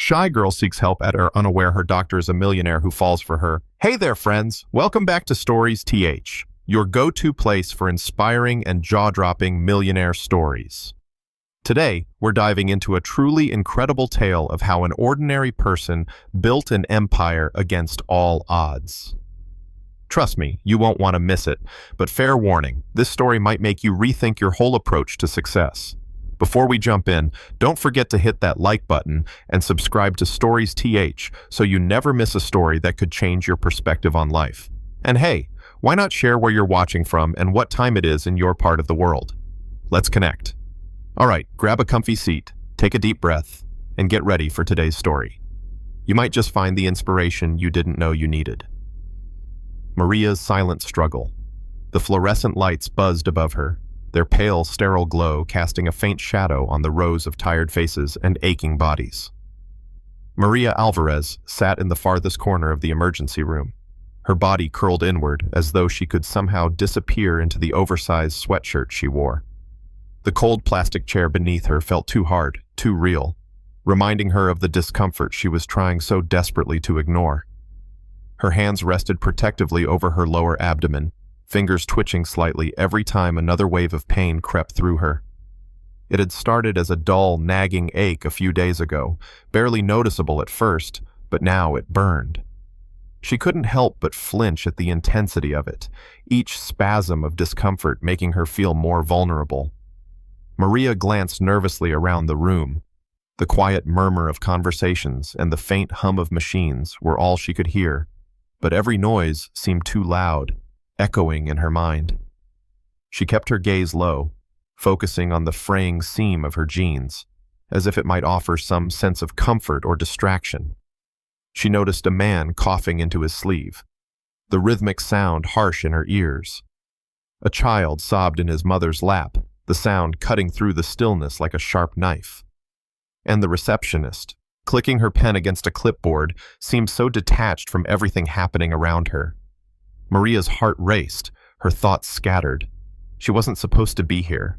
Shy girl seeks help at her unaware her doctor is a millionaire who falls for her. Hey there, friends. Welcome back to Stories TH, your go-to place for inspiring and jaw-dropping millionaire stories. Today, we're diving into a truly incredible tale of how an ordinary person built an empire against all odds. Trust me, you won't want to miss it, but fair warning, this story might make you rethink your whole approach to success. Before we jump in, don't forget to hit that like button and subscribe to Stories TH so you never miss a story that could change your perspective on life. And hey, why not share where you're watching from and what time it is in your part of the world? Let's connect. All right, grab a comfy seat, take a deep breath, and get ready for today's story. You might just find the inspiration you didn't know you needed. Maria's silent struggle. The fluorescent lights buzzed above her, their pale, sterile glow casting a faint shadow on the rows of tired faces and aching bodies. Maria Alvarez sat in the farthest corner of the emergency room, her body curled inward as though she could somehow disappear into the oversized sweatshirt she wore. The cold plastic chair beneath her felt too hard, too real, reminding her of the discomfort she was trying so desperately to ignore. Her hands rested protectively over her lower abdomen, fingers twitching slightly every time another wave of pain crept through her. It had started as a dull, nagging ache a few days ago, barely noticeable at first, but now it burned. She couldn't help but flinch at the intensity of it, each spasm of discomfort making her feel more vulnerable. Maria glanced nervously around the room. The quiet murmur of conversations and the faint hum of machines were all she could hear, but every noise seemed too loud, echoing in her mind. She kept her gaze low, focusing on the fraying seam of her jeans, as if it might offer some sense of comfort or distraction. She noticed a man coughing into his sleeve, the rhythmic sound harsh in her ears. A child sobbed in his mother's lap, the sound cutting through the stillness like a sharp knife. And the receptionist, clicking her pen against a clipboard, seemed so detached from everything happening around her. Maria's heart raced, her thoughts scattered. She wasn't supposed to be here.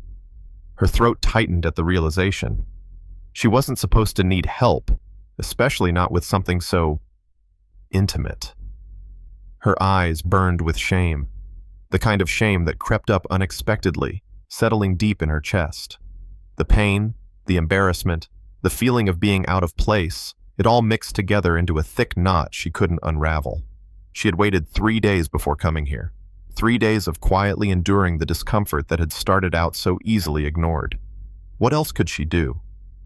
Her throat tightened at the realization. She wasn't supposed to need help, especially not with something so intimate. Her eyes burned with shame, the kind of shame that crept up unexpectedly, settling deep in her chest. The pain, the embarrassment, the feeling of being out of place, it all mixed together into a thick knot she couldn't unravel. She had waited 3 days before coming here. 3 days of quietly enduring the discomfort that had started out so easily ignored. What else could she do?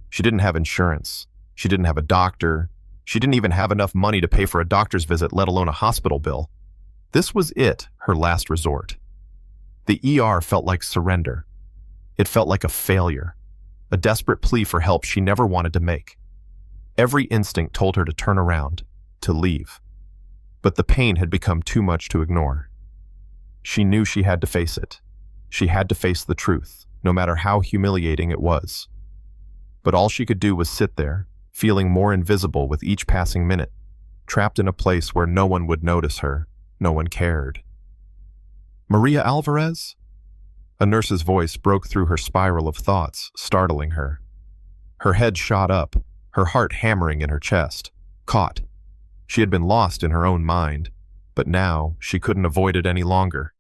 She didn't have insurance. She didn't have a doctor. She didn't even have enough money to pay for a doctor's visit, let alone a hospital bill. This was it, her last resort. The ER felt like surrender. It felt like a failure, a desperate plea for help she never wanted to make. Every instinct told her to turn around, to leave. But the pain had become too much to ignore. She knew she had to face it. She had to face the truth, no matter how humiliating it was. But all she could do was sit there, feeling more invisible with each passing minute, trapped in a place where no one would notice her, no one cared. Maria Alvarez? A nurse's voice broke through her spiral of thoughts, startling her. Her head shot up, her heart hammering in her chest, caught. She had been lost in her own mind, but now she couldn't avoid it any longer.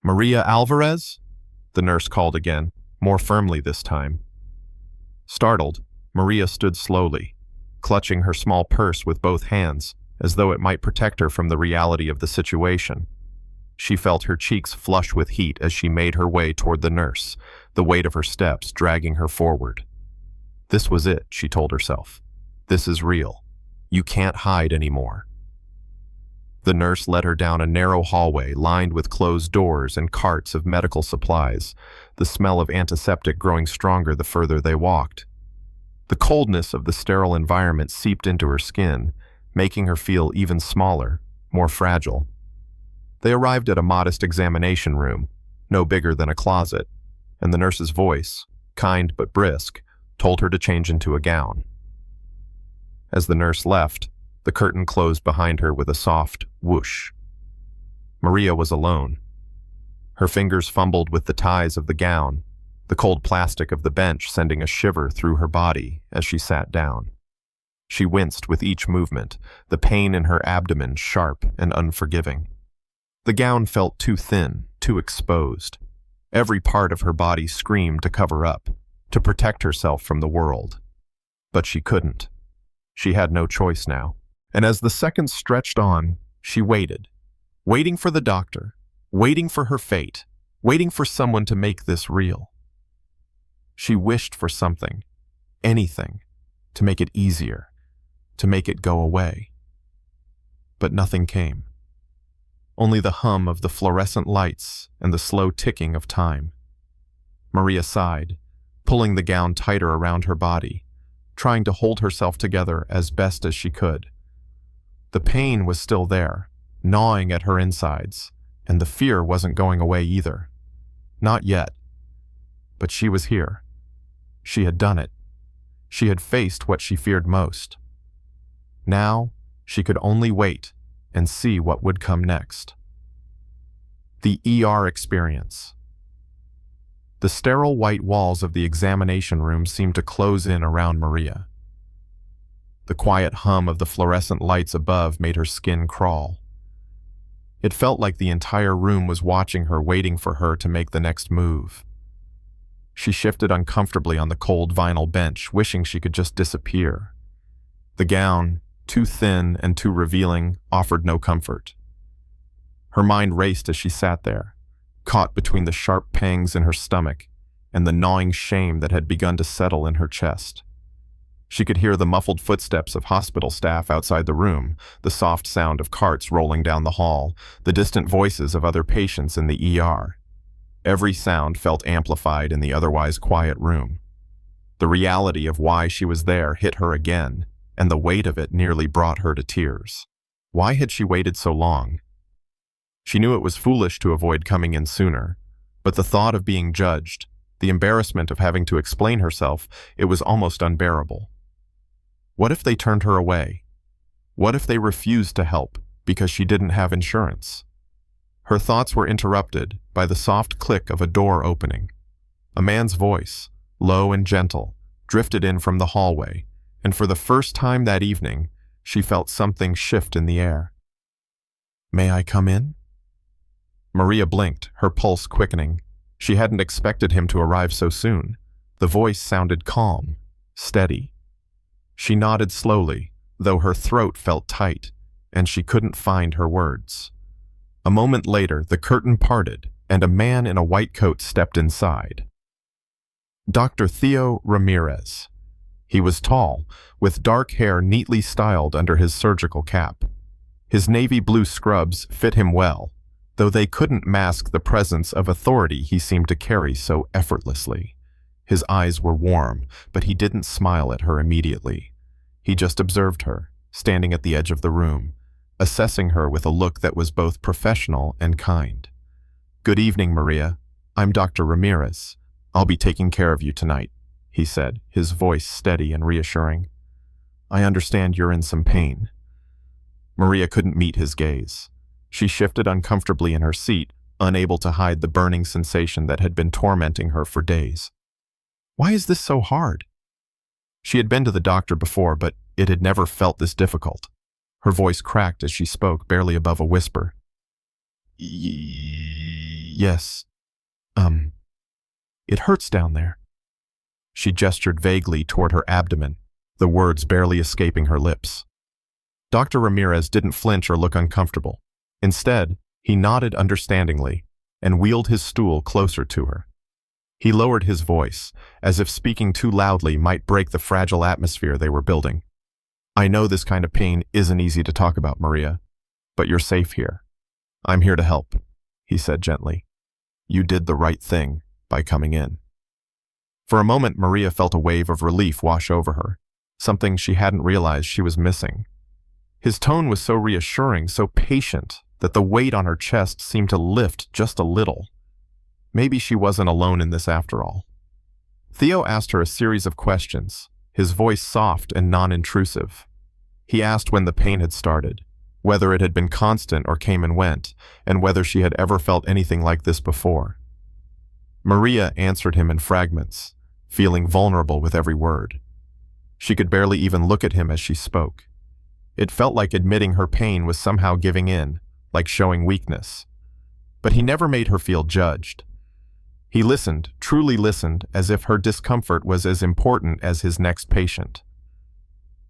Maria Alvarez? The nurse called again, more firmly this time. Startled, Maria stood slowly, clutching her small purse with both hands, as though it might protect her from the reality of the situation. She felt her cheeks flush with heat as she made her way toward the nurse, the weight of her steps dragging her forward. This was it, she told herself. This is real. You can't hide anymore. The nurse led her down a narrow hallway lined with closed doors and carts of medical supplies, the smell of antiseptic growing stronger the further they walked. The coldness of the sterile environment seeped into her skin, making her feel even smaller, more fragile. They arrived at a modest examination room, no bigger than a closet, and the nurse's voice, kind but brisk, told her to change into a gown. As the nurse left, the curtain closed behind her with a soft whoosh. Maria was alone. Her fingers fumbled with the ties of the gown, the cold plastic of the bench sending a shiver through her body as she sat down. She winced with each movement, the pain in her abdomen sharp and unforgiving. The gown felt too thin, too exposed. Every part of her body screamed to cover up, to protect herself from the world. But she couldn't. She had no choice now. And as the seconds stretched on, she waited, waiting for the doctor, waiting for her fate, waiting for someone to make this real. She wished for something, anything, to make it easier, to make it go away. But nothing came. Only the hum of the fluorescent lights and the slow ticking of time. Maria sighed, pulling the gown tighter around her body, trying to hold herself together as best as she could. The pain was still there, gnawing at her insides, and the fear wasn't going away either. Not yet. But she was here. She had done it. She had faced what she feared most. Now, she could only wait and see what would come next. The ER experience. The sterile white walls of the examination room seemed to close in around Maria. The quiet hum of the fluorescent lights above made her skin crawl. It felt like the entire room was watching her, waiting for her to make the next move. She shifted uncomfortably on the cold vinyl bench, wishing she could just disappear. The gown, too thin and too revealing, offered no comfort. Her mind raced as she sat there, caught between the sharp pangs in her stomach and the gnawing shame that had begun to settle in her chest. She could hear the muffled footsteps of hospital staff outside the room, the soft sound of carts rolling down the hall, the distant voices of other patients in the ER. Every sound felt amplified in the otherwise quiet room. The reality of why she was there hit her again, and the weight of it nearly brought her to tears. Why had she waited so long? She knew it was foolish to avoid coming in sooner, but the thought of being judged, the embarrassment of having to explain herself, it was almost unbearable. What if they turned her away? What if they refused to help because she didn't have insurance? Her thoughts were interrupted by the soft click of a door opening. A man's voice, low and gentle, drifted in from the hallway, and for the first time that evening, she felt something shift in the air. "May I come in?" Maria blinked, her pulse quickening. She hadn't expected him to arrive so soon. The voice sounded calm, steady. She nodded slowly, though her throat felt tight, and she couldn't find her words. A moment later, the curtain parted, and a man in a white coat stepped inside. Dr. Theo Ramirez. He was tall, with dark hair neatly styled under his surgical cap. His navy blue scrubs fit him well, though they couldn't mask the presence of authority he seemed to carry so effortlessly. His eyes were warm, but he didn't smile at her immediately. He just observed her, standing at the edge of the room, assessing her with a look that was both professional and kind. "Good evening, Maria. I'm Dr. Ramirez. I'll be taking care of you tonight," he said, his voice steady and reassuring. "I understand you're in some pain." Maria couldn't meet his gaze. She shifted uncomfortably in her seat, unable to hide the burning sensation that had been tormenting her for days. Why is this so hard? She had been to the doctor before, but it had never felt this difficult. Her voice cracked as she spoke, barely above a whisper. Yes. It hurts down there." She gestured vaguely toward her abdomen, the words barely escaping her lips. Dr. Ramirez didn't flinch or look uncomfortable. Instead, he nodded understandingly and wheeled his stool closer to her. He lowered his voice, as if speaking too loudly might break the fragile atmosphere they were building. "I know this kind of pain isn't easy to talk about, Maria, but you're safe here. I'm here to help," he said gently. "You did the right thing by coming in." For a moment, Maria felt a wave of relief wash over her, something she hadn't realized she was missing. His tone was so reassuring, so patient, that the weight on her chest seemed to lift just a little. Maybe she wasn't alone in this after all. Theo asked her a series of questions, his voice soft and non-intrusive. He asked when the pain had started, whether it had been constant or came and went, and whether she had ever felt anything like this before. Maria answered him in fragments, feeling vulnerable with every word. She could barely even look at him as she spoke. It felt like admitting her pain was somehow giving in, like showing weakness. But he never made her feel judged. He listened, truly listened, as if her discomfort was as important as his next patient.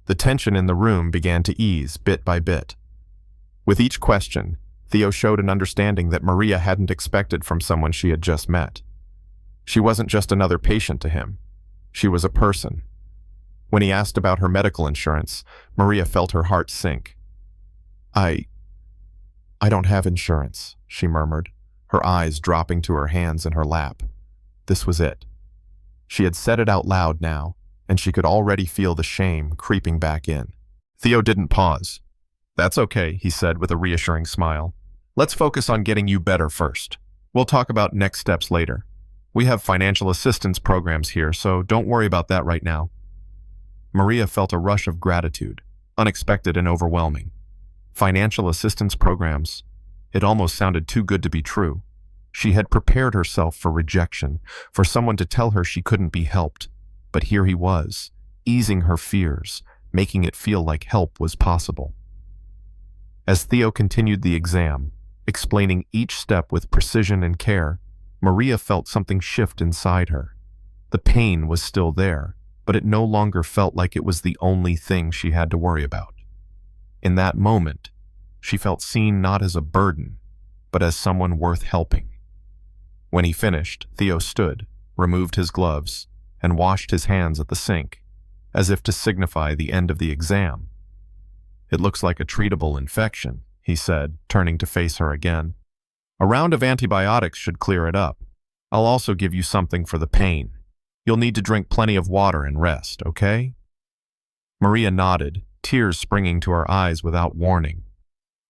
The tension in the room began to ease bit by bit. With each question, Theo showed an understanding that Maria hadn't expected from someone she had just met. She wasn't just another patient to him. She was a person. When he asked about her medical insurance, Maria felt her heart sink. I don't have insurance, she murmured, her eyes dropping to her hands in her lap. This was it. She had said it out loud now, and she could already feel the shame creeping back in. Theo didn't pause. That's okay, he said with a reassuring smile. Let's focus on getting you better first. We'll talk about next steps later. We have financial assistance programs here, so don't worry about that right now. Maria felt a rush of gratitude, unexpected and overwhelming. Financial assistance programs. It almost sounded too good to be true. She had prepared herself for rejection, for someone to tell her she couldn't be helped. But here he was, easing her fears, making it feel like help was possible. As Theo continued the exam, explaining each step with precision and care, Maria felt something shift inside her. The pain was still there, but it no longer felt like it was the only thing she had to worry about. In that moment, she felt seen not as a burden, but as someone worth helping. When he finished, Theo stood, removed his gloves, and washed his hands at the sink, as if to signify the end of the exam. It looks like a treatable infection, he said, turning to face her again. A round of antibiotics should clear it up. I'll also give you something for the pain. You'll need to drink plenty of water and rest, okay? Maria nodded, tears springing to her eyes without warning.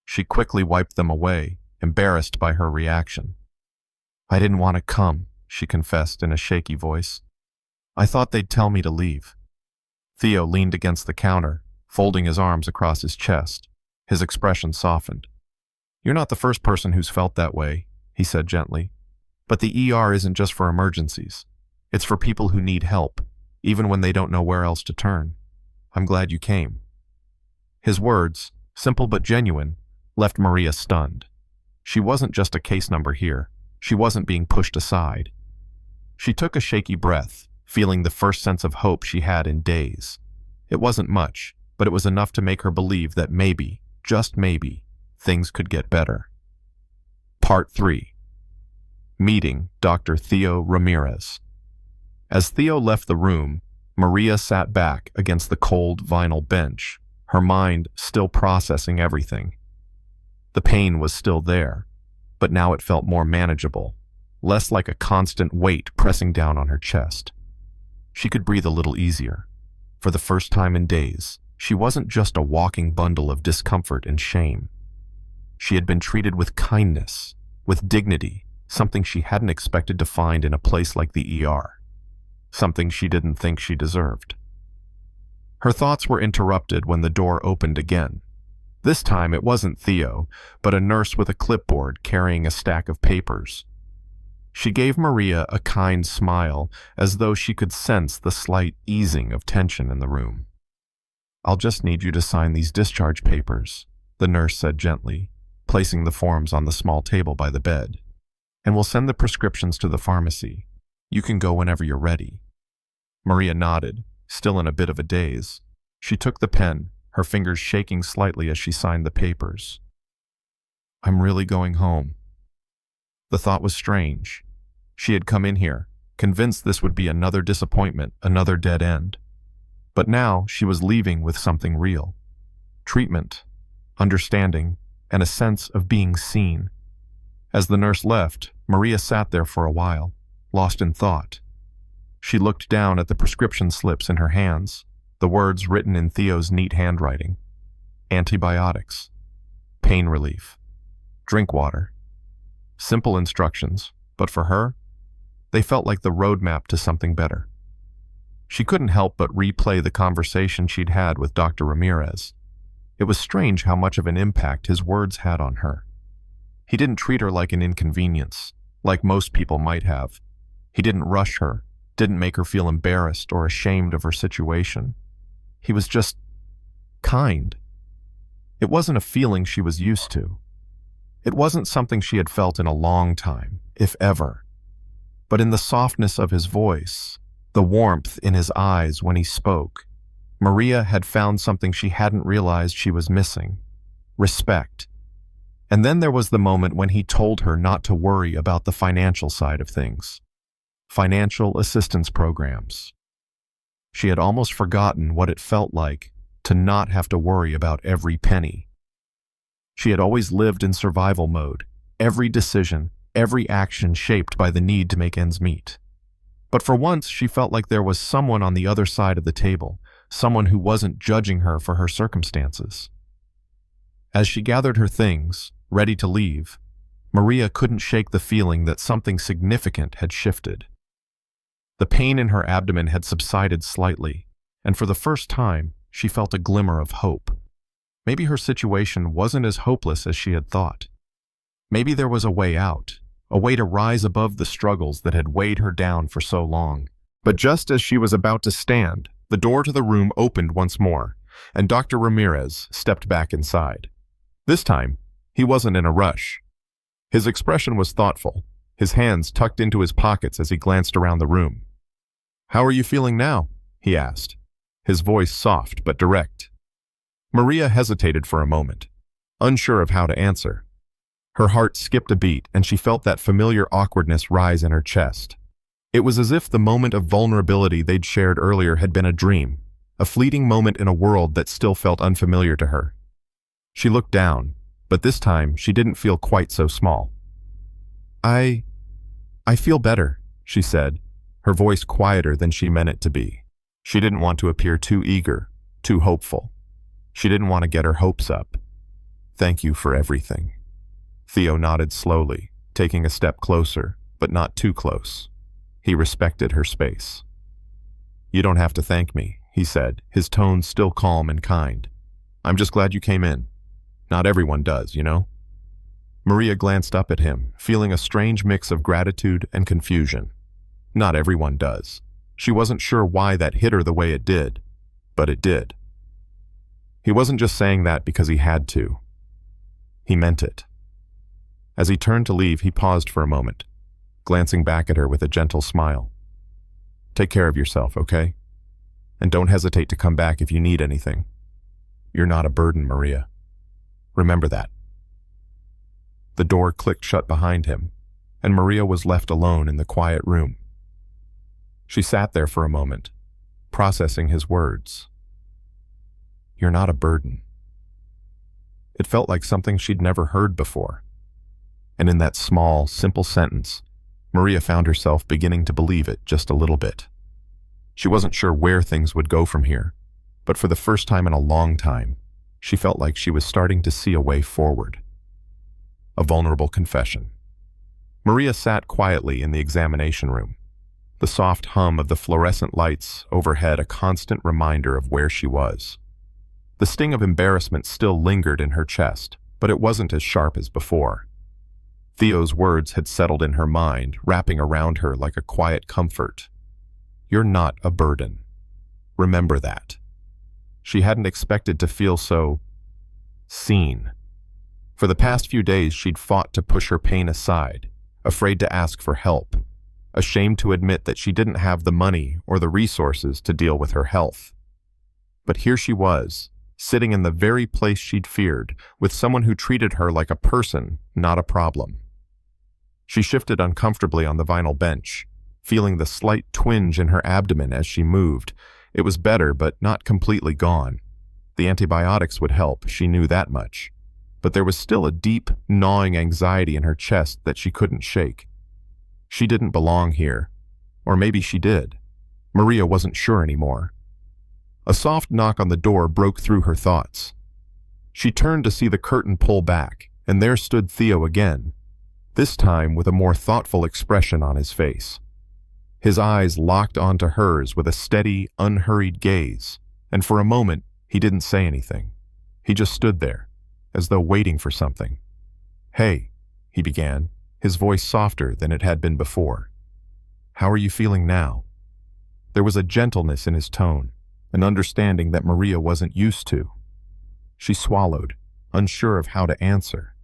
She quickly wiped them away, embarrassed by her reaction. I didn't want to come, she confessed in a shaky voice. I thought they'd tell me to leave. Theo leaned against the counter, folding his arms across his chest. His expression softened. You're not the first person who's felt that way, he said gently. But the ER isn't just for emergencies. It's for people who need help, even when they don't know where else to turn. I'm glad you came. His words, simple but genuine, left Maria stunned. She wasn't just a case number here. She wasn't being pushed aside. She took a shaky breath, feeling the first sense of hope she had in days. It wasn't much, but it was enough to make her believe that maybe, just maybe, things could get better. Part 3. Meeting Dr. Theo Ramirez. As Theo left the room, Maria sat back against the cold vinyl bench, her mind still processing everything. The pain was still there, but now it felt more manageable, less like a constant weight pressing down on her chest. She could breathe a little easier. For the first time in days, she wasn't just a walking bundle of discomfort and shame. She had been treated with kindness, with dignity, something she hadn't expected to find in a place like the ER, something she didn't think she deserved. Her thoughts were interrupted when the door opened again. This time it wasn't Theo, but a nurse with a clipboard carrying a stack of papers. She gave Maria a kind smile, as though she could sense the slight easing of tension in the room. I'll just need you to sign these discharge papers, the nurse said gently, placing the forms on the small table by the bed. And we'll send the prescriptions to the pharmacy. You can go whenever you're ready. Maria nodded, still in a bit of a daze. She took the pen, her fingers shaking slightly as she signed the papers. I'm really going home. The thought was strange. She had come in here, convinced this would be another disappointment, another dead end. But now she was leaving with something real. Treatment, understanding, and a sense of being seen. As the nurse left, Maria sat there for a while, lost in thought. She looked down at the prescription slips in her hands, the words written in Theo's neat handwriting. Antibiotics. Pain relief. Drink water. Simple instructions, but for her, they felt like the roadmap to something better. She couldn't help but replay the conversation she'd had with Dr. Ramirez. It was strange how much of an impact his words had on her. He didn't treat her like an inconvenience, like most people might have. He didn't rush her, didn't make her feel embarrassed or ashamed of her situation. He was just kind. It wasn't a feeling she was used to. It wasn't something she had felt in a long time, if ever. But in the softness of his voice, the warmth in his eyes when he spoke, Maria had found something she hadn't realized she was missing: respect. And then there was the moment when he told her not to worry about the financial side of things. Financial assistance programs. She had almost forgotten what it felt like to not have to worry about every penny. She had always lived in survival mode, every decision, every action shaped by the need to make ends meet. But for once, she felt like there was someone on the other side of the table, someone who wasn't judging her for her circumstances. As she gathered her things, ready to leave, Maria couldn't shake the feeling that something significant had shifted. The pain in her abdomen had subsided slightly, and for the first time, she felt a glimmer of hope. Maybe her situation wasn't as hopeless as she had thought. Maybe there was a way out, a way to rise above the struggles that had weighed her down for so long. But just as she was about to stand, the door to the room opened once more, and Dr. Ramirez stepped back inside. This time, he wasn't in a rush. His expression was thoughtful, his hands tucked into his pockets as he glanced around the room. "How are you feeling now?" he asked, his voice soft but direct. Maria hesitated for a moment, unsure of how to answer. Her heart skipped a beat, and she felt that familiar awkwardness rise in her chest. It was as if the moment of vulnerability they'd shared earlier had been a dream, a fleeting moment in a world that still felt unfamiliar to her. She looked down, but this time she didn't feel quite so small. I feel better," she said, her voice quieter than she meant it to be. She didn't want to appear too eager, too hopeful. She didn't want to get her hopes up. "Thank you for everything." Theo nodded slowly, taking a step closer, but not too close. He respected her space. "You don't have to thank me," he said, his tone still calm and kind. "I'm just glad you came in. Not everyone does, you know?" Maria glanced up at him, feeling a strange mix of gratitude and confusion. Not everyone does. She wasn't sure why that hit her the way it did, but it did. He wasn't just saying that because he had to. He meant it. As he turned to leave, he paused for a moment, glancing back at her with a gentle smile. "Take care of yourself, okay? And don't hesitate to come back if you need anything. You're not a burden, Maria. Remember that." The door clicked shut behind him, and Maria was left alone in the quiet room. She sat there for a moment, processing his words. "You're not a burden." It felt like something she'd never heard before. And in that small, simple sentence, Maria found herself beginning to believe it just a little bit. She wasn't sure where things would go from here, but for the first time in a long time, she felt like she was starting to see a way forward. A vulnerable confession. Maria sat quietly in the examination room, the soft hum of the fluorescent lights overhead a constant reminder of where she was. The sting of embarrassment still lingered in her chest, but it wasn't as sharp as before. Theo's words had settled in her mind, wrapping around her like a quiet comfort. "You're not a burden. Remember that." She hadn't expected to feel so seen. For the past few days, she'd fought to push her pain aside, afraid to ask for help, ashamed to admit that she didn't have the money or the resources to deal with her health. But here she was, sitting in the very place she'd feared, with someone who treated her like a person, not a problem. She shifted uncomfortably on the vinyl bench, feeling the slight twinge in her abdomen as she moved. It was better, but not completely gone. The antibiotics would help, she knew that much. But there was still a deep, gnawing anxiety in her chest that she couldn't shake. She didn't belong here. Or maybe she did. Maria wasn't sure anymore. A soft knock on the door broke through her thoughts. She turned to see the curtain pull back, and there stood Theo again, this time with a more thoughtful expression on his face. His eyes locked onto hers with a steady, unhurried gaze, and for a moment, he didn't say anything. He just stood there, as though waiting for something. "Hey," he began, his voice softer than it had been before. "How are you feeling now?" There was a gentleness in his tone, an understanding that Maria wasn't used to. She swallowed, unsure of how to answer.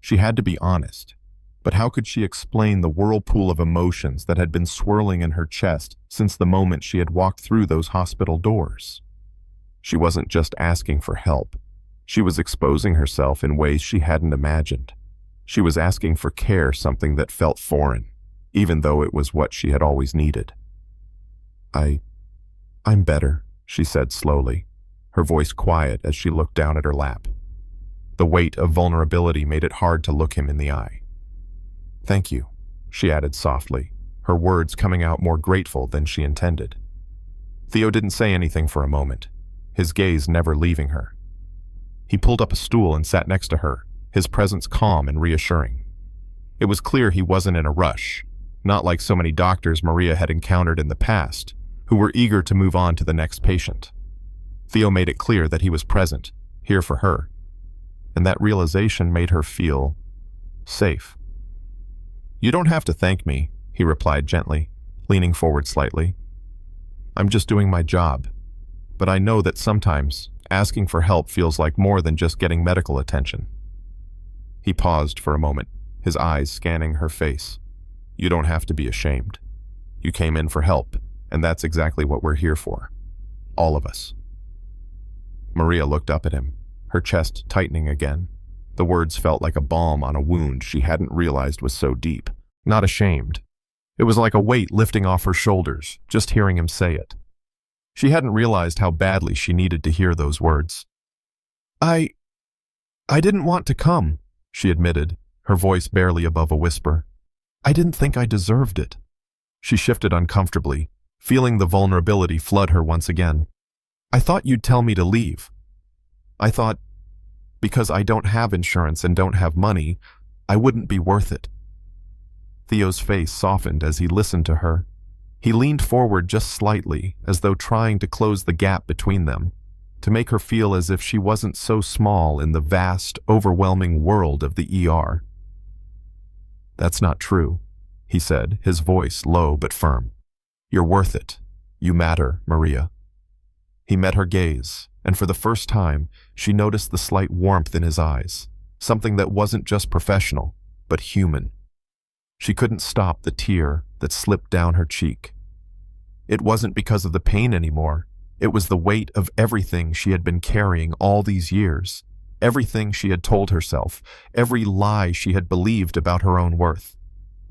She had to be honest, but how could she explain the whirlpool of emotions that had been swirling in her chest since the moment she had walked through those hospital doors? She wasn't just asking for help. She was exposing herself in ways she hadn't imagined. She was asking for care, something that felt foreign, even though it was what she had always needed. I'm better, she said slowly, her voice quiet as she looked down at her lap. The weight of vulnerability made it hard to look him in the eye. Thank you, she added softly, her words coming out more grateful than she intended. Theo didn't say anything for a moment, his gaze never leaving her. He pulled up a stool and sat next to her, his presence calm and reassuring. It was clear he wasn't in a rush, not like so many doctors Maria had encountered in the past, who were eager to move on to the next patient. Theo made it clear that he was present, here for her, and that realization made her feel safe. You don't have to thank me, he replied gently, leaning forward slightly. I'm just doing my job, but I know that sometimes asking for help feels like more than just getting medical attention. He paused for a moment, his eyes scanning her face. You don't have to be ashamed. You came in for help, and that's exactly what we're here for. All of us. Maria looked up at him, her chest tightening again. The words felt like a balm on a wound she hadn't realized was so deep. Not ashamed. It was like a weight lifting off her shoulders, just hearing him say it. She hadn't realized how badly she needed to hear those words. I didn't want to come, she admitted, her voice barely above a whisper. I didn't think I deserved it. She shifted uncomfortably, feeling the vulnerability flood her once again. I thought you'd tell me to leave. I thought, because I don't have insurance and don't have money, I wouldn't be worth it. Theo's face softened as he listened to her. He leaned forward just slightly, as though trying to close the gap between them, to make her feel as if she wasn't so small in the vast, overwhelming world of the ER. That's not true, he said, his voice low but firm. You're worth it. You matter, Maria. He met her gaze, and for the first time, she noticed the slight warmth in his eyes, something that wasn't just professional, but human. She couldn't stop the tear that slipped down her cheek. It wasn't because of the pain anymore. It was the weight of everything she had been carrying all these years, everything she had told herself, every lie she had believed about her own worth.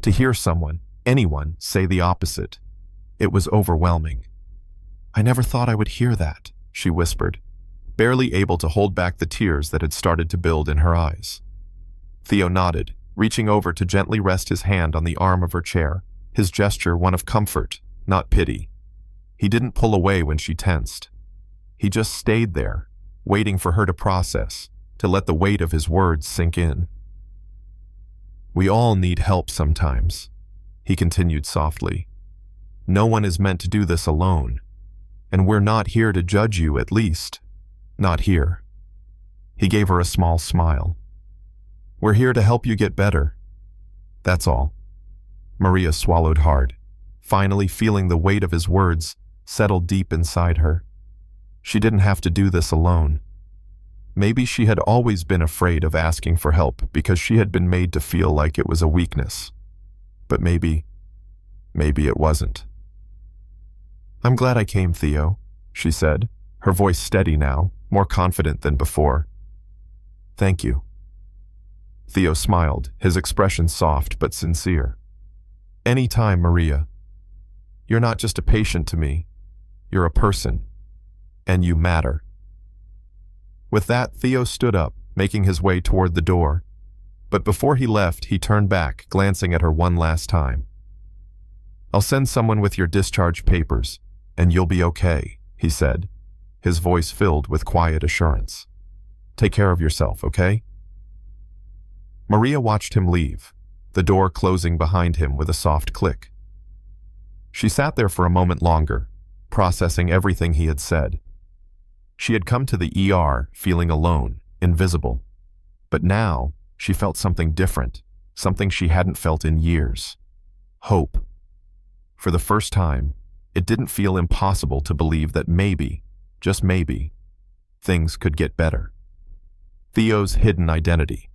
To hear someone, anyone, say the opposite, it was overwhelming. I never thought I would hear that, she whispered, barely able to hold back the tears that had started to build in her eyes. Theo nodded, reaching over to gently rest his hand on the arm of her chair, his gesture one of comfort, not pity. He didn't pull away when she tensed. He just stayed there, waiting for her to process, to let the weight of his words sink in. We all need help sometimes, he continued softly. No one is meant to do this alone, and we're not here to judge you, at least. Not here. He gave her a small smile. We're here to help you get better. That's all. Maria swallowed hard, finally feeling the weight of his words settle deep inside her. She didn't have to do this alone. Maybe she had always been afraid of asking for help because she had been made to feel like it was a weakness. But maybe it wasn't. I'm glad I came, Theo, she said, her voice steady now, more confident than before. Thank you. Theo smiled, his expression soft but sincere. Anytime, Maria. You're not just a patient to me. You're a person. And you matter. With that, Theo stood up, making his way toward the door. But before he left, he turned back, glancing at her one last time. I'll send someone with your discharge papers, and you'll be okay, he said, his voice filled with quiet assurance. Take care of yourself, okay? Maria watched him leave, the door closing behind him with a soft click. She sat there for a moment longer, processing everything he had said. She had come to the ER feeling alone, invisible. But now, she felt something different, something she hadn't felt in years. Hope. For the first time, it didn't feel impossible to believe that maybe, just maybe, things could get better. Theo's hidden identity.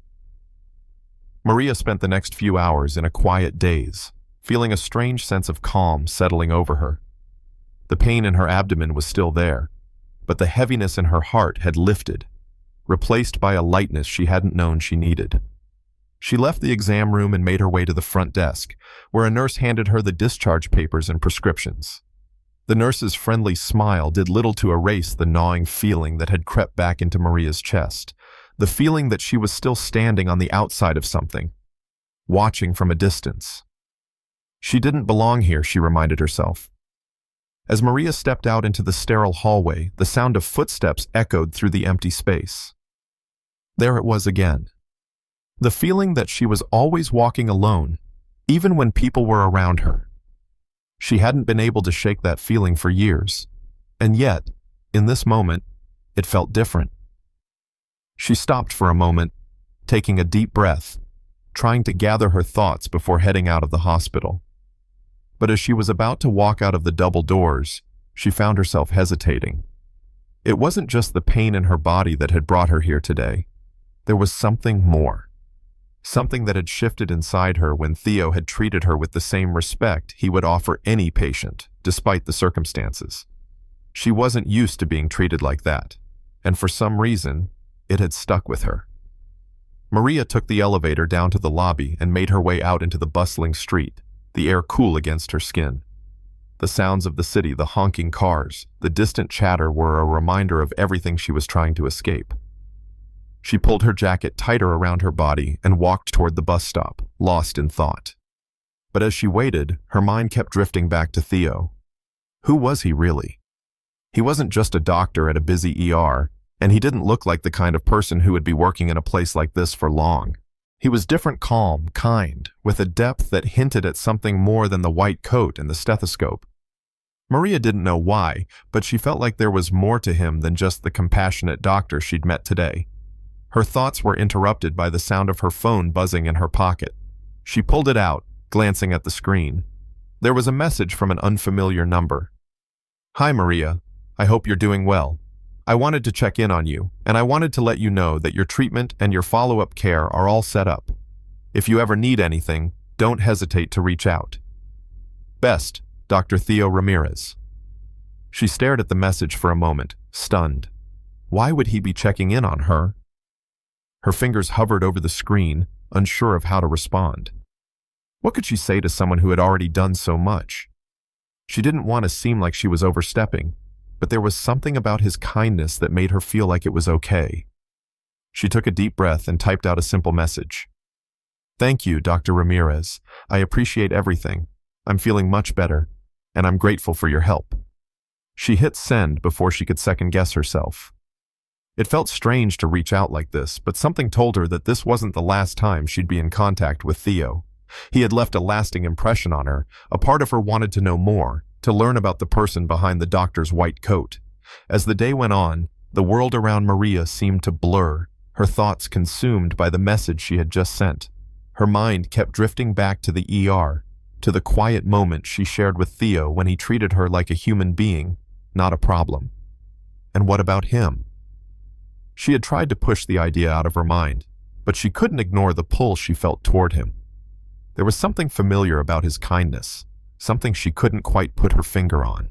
Maria spent the next few hours in a quiet daze, feeling a strange sense of calm settling over her. The pain in her abdomen was still there, but the heaviness in her heart had lifted, replaced by a lightness she hadn't known she needed. She left the exam room and made her way to the front desk, where a nurse handed her the discharge papers and prescriptions. The nurse's friendly smile did little to erase the gnawing feeling that had crept back into Maria's chest, the feeling that she was still standing on the outside of something, watching from a distance. She didn't belong here, she reminded herself. As Maria stepped out into the sterile hallway, the sound of footsteps echoed through the empty space. There it was again. The feeling that she was always walking alone, even when people were around her. She hadn't been able to shake that feeling for years, and yet, in this moment, it felt different. She stopped for a moment, taking a deep breath, trying to gather her thoughts before heading out of the hospital. But as she was about to walk out of the double doors, she found herself hesitating. It wasn't just the pain in her body that had brought her here today. There was something more. Something that had shifted inside her when Theo had treated her with the same respect he would offer any patient, despite the circumstances. She wasn't used to being treated like that, and for some reason, it had stuck with her. Maria took the elevator down to the lobby and made her way out into the bustling street, the air cool against her skin. The sounds of the city, the honking cars, the distant chatter were a reminder of everything she was trying to escape. She pulled her jacket tighter around her body and walked toward the bus stop, lost in thought. But as she waited, her mind kept drifting back to Theo. Who was he really? He wasn't just a doctor at a busy ER, and he didn't look like the kind of person who would be working in a place like this for long. He was different, calm, kind, with a depth that hinted at something more than the white coat and the stethoscope. Maria didn't know why, but she felt like there was more to him than just the compassionate doctor she'd met today. Her thoughts were interrupted by the sound of her phone buzzing in her pocket. She pulled it out, glancing at the screen. There was a message from an unfamiliar number. "Hi, Maria. I hope you're doing well. I wanted to check in on you, and I wanted to let you know that your treatment and your follow-up care are all set up. If you ever need anything, don't hesitate to reach out. Best, Dr. Theo Ramirez." She stared at the message for a moment, stunned. Why would he be checking in on her? Her fingers hovered over the screen, unsure of how to respond. What could she say to someone who had already done so much? She didn't want to seem like she was overstepping, but there was something about his kindness that made her feel like it was okay. She took a deep breath and typed out a simple message. "Thank you, Dr. Ramirez. I appreciate everything. I'm feeling much better, and I'm grateful for your help." She hit send before she could second-guess herself. It felt strange to reach out like this, but something told her that this wasn't the last time she'd be in contact with Theo. He had left a lasting impression on her. A part of her wanted to know more, to learn about the person behind the doctor's white coat. As the day went on, the world around Maria seemed to blur, her thoughts consumed by the message she had just sent. Her mind kept drifting back to the ER, to the quiet moment she shared with Theo when he treated her like a human being, not a problem. And what about him? She had tried to push the idea out of her mind, but she couldn't ignore the pull she felt toward him. There was something familiar about his kindness, something she couldn't quite put her finger on.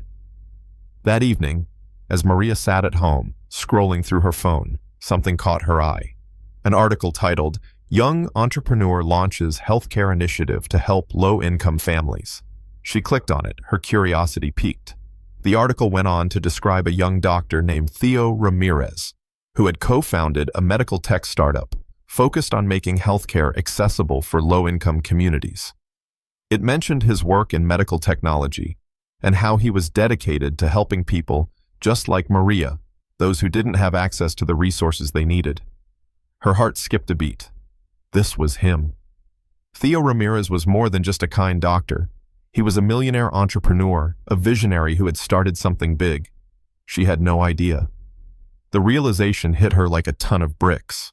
That evening, as Maria sat at home, scrolling through her phone, something caught her eye. An article titled, "Young Entrepreneur Launches Healthcare Initiative to Help Low-Income Families." She clicked on it, her curiosity piqued. The article went on to describe a young doctor named Theo Ramirez, who had co-founded a medical tech startup focused on making healthcare accessible for low-income communities. It mentioned his work in medical technology and how he was dedicated to helping people just like Maria, those who didn't have access to the resources they needed. Her heart skipped a beat. This was him. Theo Ramirez was more than just a kind doctor. He was a millionaire entrepreneur, a visionary who had started something big. She had no idea. The realization hit her like a ton of bricks.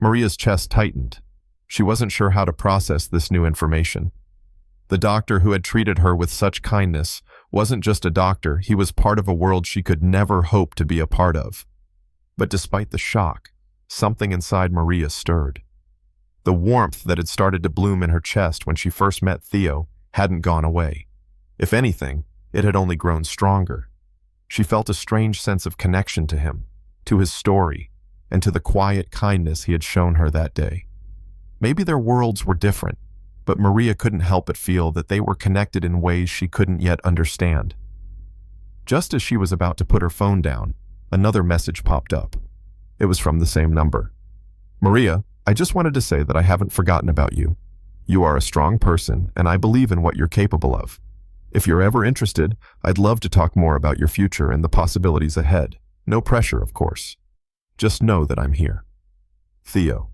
Maria's chest tightened. She wasn't sure how to process this new information. The doctor who had treated her with such kindness wasn't just a doctor, he was part of a world she could never hope to be a part of. But despite the shock, something inside Maria stirred. The warmth that had started to bloom in her chest when she first met Theo hadn't gone away. If anything, it had only grown stronger. She felt a strange sense of connection to him, to his story, and to the quiet kindness he had shown her that day. Maybe their worlds were different, but Maria couldn't help but feel that they were connected in ways she couldn't yet understand. Just as she was about to put her phone down, another message popped up. It was from the same number. "Maria, I just wanted to say that I haven't forgotten about you. You are a strong person, and I believe in what you're capable of. If you're ever interested, I'd love to talk more about your future and the possibilities ahead. No pressure, of course. Just know that I'm here. Theo."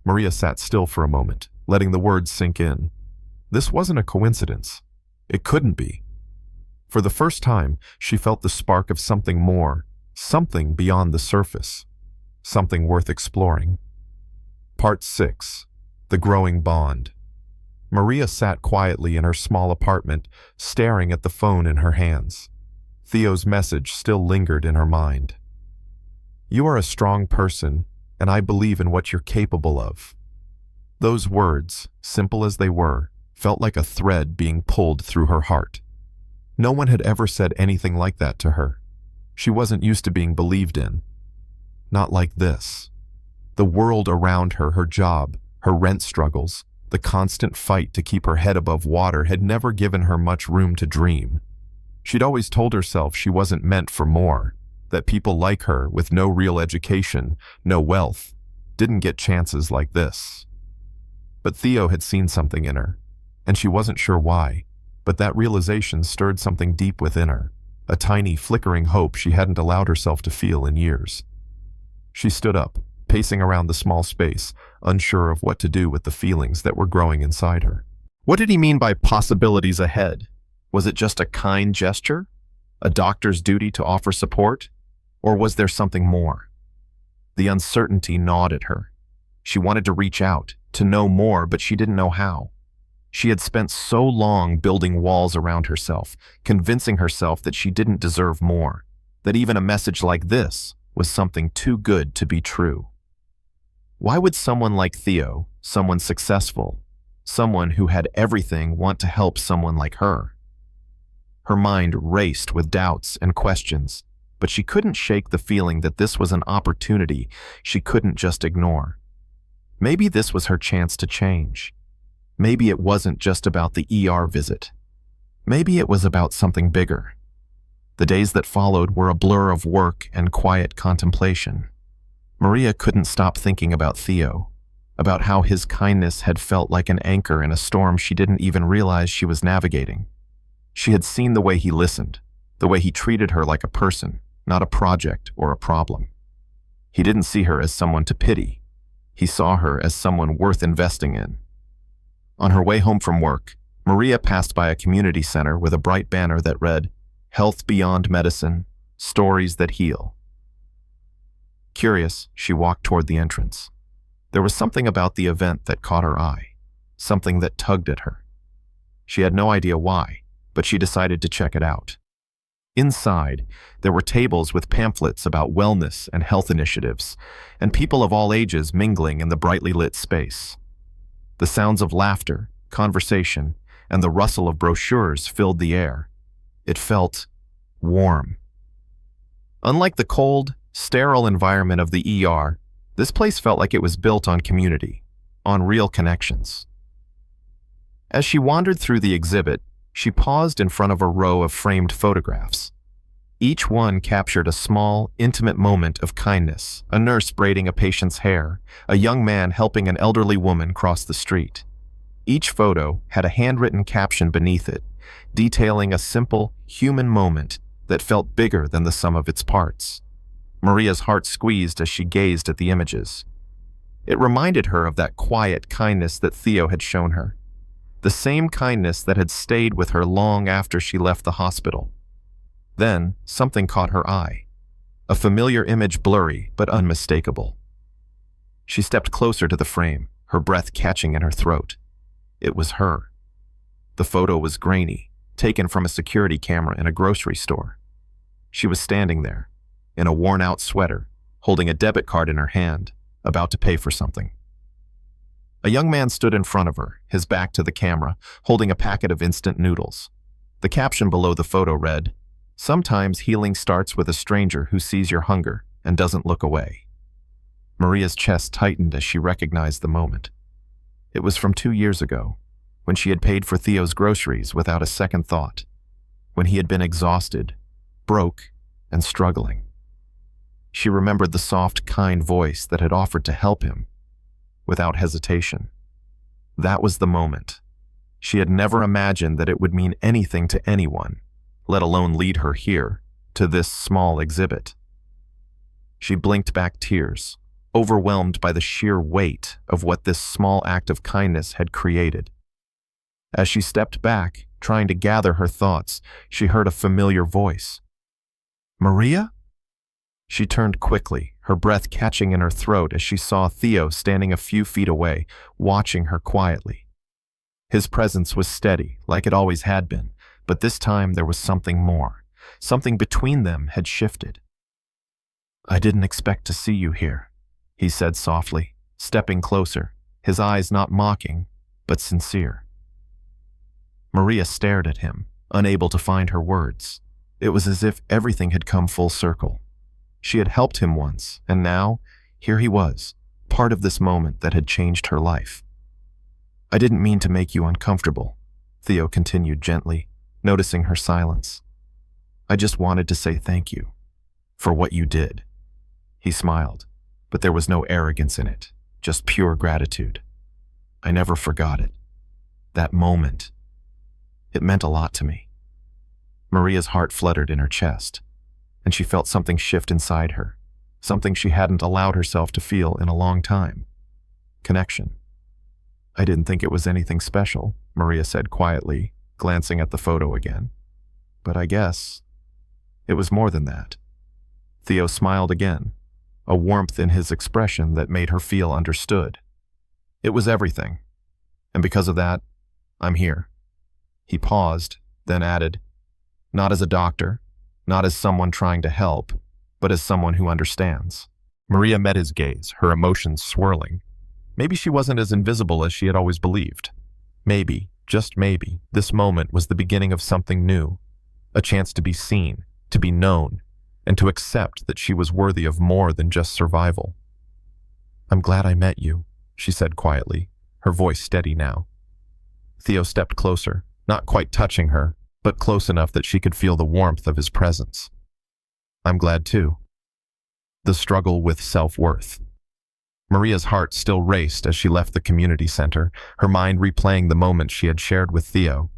Maria sat still for a moment, letting the words sink in. This wasn't a coincidence. It couldn't be. For the first time, she felt the spark of something more, something beyond the surface, something worth exploring. Part 6. The Growing Bond. Maria sat quietly in her small apartment, staring at the phone in her hands. Theo's message still lingered in her mind. "You are a strong person, and I believe in what you're capable of." Those words, simple as they were, felt like a thread being pulled through her heart. No one had ever said anything like that to her. She wasn't used to being believed in. Not like this. The world around her, her job, her rent struggles, the constant fight to keep her head above water had never given her much room to dream. She'd always told herself she wasn't meant for more, that people like her, with no real education, no wealth, didn't get chances like this. But Theo had seen something in her, and she wasn't sure why, but that realization stirred something deep within her, a tiny, flickering hope she hadn't allowed herself to feel in years. She stood up, pacing around the small space, unsure of what to do with the feelings that were growing inside her. What did he mean by possibilities ahead? Was it just a kind gesture? A doctor's duty to offer support? Or was there something more? The uncertainty gnawed at her. She wanted to reach out, to know more, but she didn't know how. She had spent so long building walls around herself, convincing herself that she didn't deserve more, that even a message like this was something too good to be true. Why would someone like Theo, someone successful, someone who had everything, want to help someone like her? Her mind raced with doubts and questions, but she couldn't shake the feeling that this was an opportunity she couldn't just ignore. Maybe this was her chance to change. Maybe it wasn't just about the ER visit. Maybe it was about something bigger. The days that followed were a blur of work and quiet contemplation. Maria couldn't stop thinking about Theo, about how his kindness had felt like an anchor in a storm she didn't even realize she was navigating. She had seen the way he listened, the way he treated her like a person, not a project or a problem. He didn't see her as someone to pity. He saw her as someone worth investing in. On her way home from work, Maria passed by a community center with a bright banner that read, "Health Beyond Medicine, Stories That Heal." Curious, she walked toward the entrance. There was something about the event that caught her eye, something that tugged at her. She had no idea why, but she decided to check it out. Inside, there were tables with pamphlets about wellness and health initiatives, and people of all ages mingling in the brightly lit space. The sounds of laughter, conversation, and the rustle of brochures filled the air. It felt warm. Unlike the cold, sterile environment of the ER, this place felt like it was built on community, on real connections. As she wandered through the exhibit, she paused in front of a row of framed photographs. Each one captured a small, intimate moment of kindness, a nurse braiding a patient's hair, a young man helping an elderly woman cross the street. Each photo had a handwritten caption beneath it, detailing a simple, human moment that felt bigger than the sum of its parts. Maria's heart squeezed as she gazed at the images. It reminded her of that quiet kindness that Theo had shown her, the same kindness that had stayed with her long after she left the hospital. Then, something caught her eye, a familiar image, blurry but unmistakable. She stepped closer to the frame, her breath catching in her throat. It was her, The photo was grainy, taken from a security camera in a grocery store. She was standing there, in a worn-out sweater, holding a debit card in her hand, about to pay for something. A young man stood in front of her, his back to the camera, holding a packet of instant noodles. The caption below the photo read, "Sometimes healing starts with a stranger who sees your hunger and doesn't look away." Maria's chest tightened as she recognized the moment. It was from 2 years ago, when she had paid for Theo's groceries without a second thought, when he had been exhausted, broke, and struggling. She remembered the soft, kind voice that had offered to help him, without hesitation. That was the moment. She had never imagined that it would mean anything to anyone, let alone lead her here, to this small exhibit. She blinked back tears, overwhelmed by the sheer weight of what this small act of kindness had created. As she stepped back, trying to gather her thoughts, she heard a familiar voice. "Maria?" She turned quickly, her breath catching in her throat as she saw Theo standing a few feet away, watching her quietly. His presence was steady, like it always had been, but this time there was something more. Something between them had shifted. "I didn't expect to see you here," he said softly, stepping closer, his eyes not mocking, but sincere. Maria stared at him, unable to find her words. It was as if everything had come full circle. She had helped him once, and now, here he was, part of this moment that had changed her life. "I didn't mean to make you uncomfortable," Theo continued gently, noticing her silence. "I just wanted to say thank you for what you did." He smiled, but there was no arrogance in it, just pure gratitude. "I never forgot it. That moment. It meant a lot to me." Maria's heart fluttered in her chest, and she felt something shift inside her, something she hadn't allowed herself to feel in a long time. Connection. "I didn't think it was anything special," Maria said quietly, glancing at the photo again. "But I guess it was more than that." Theo smiled again, a warmth in his expression that made her feel understood. "It was everything, and because of that, I'm here." He paused, then added, "Not as a doctor, not as someone trying to help, but as someone who understands." Maria met his gaze, her emotions swirling. Maybe she wasn't as invisible as she had always believed. Maybe, just maybe, this moment was the beginning of something new, a chance to be seen, to be known, and to accept that she was worthy of more than just survival. "I'm glad I met you," she said quietly, her voice steady now. Theo stepped closer, not quite touching her, but close enough that she could feel the warmth of his presence. "I'm glad too." The struggle with self-worth. Maria's heart still raced as she left the community center, her mind replaying the moment she had shared with Theo.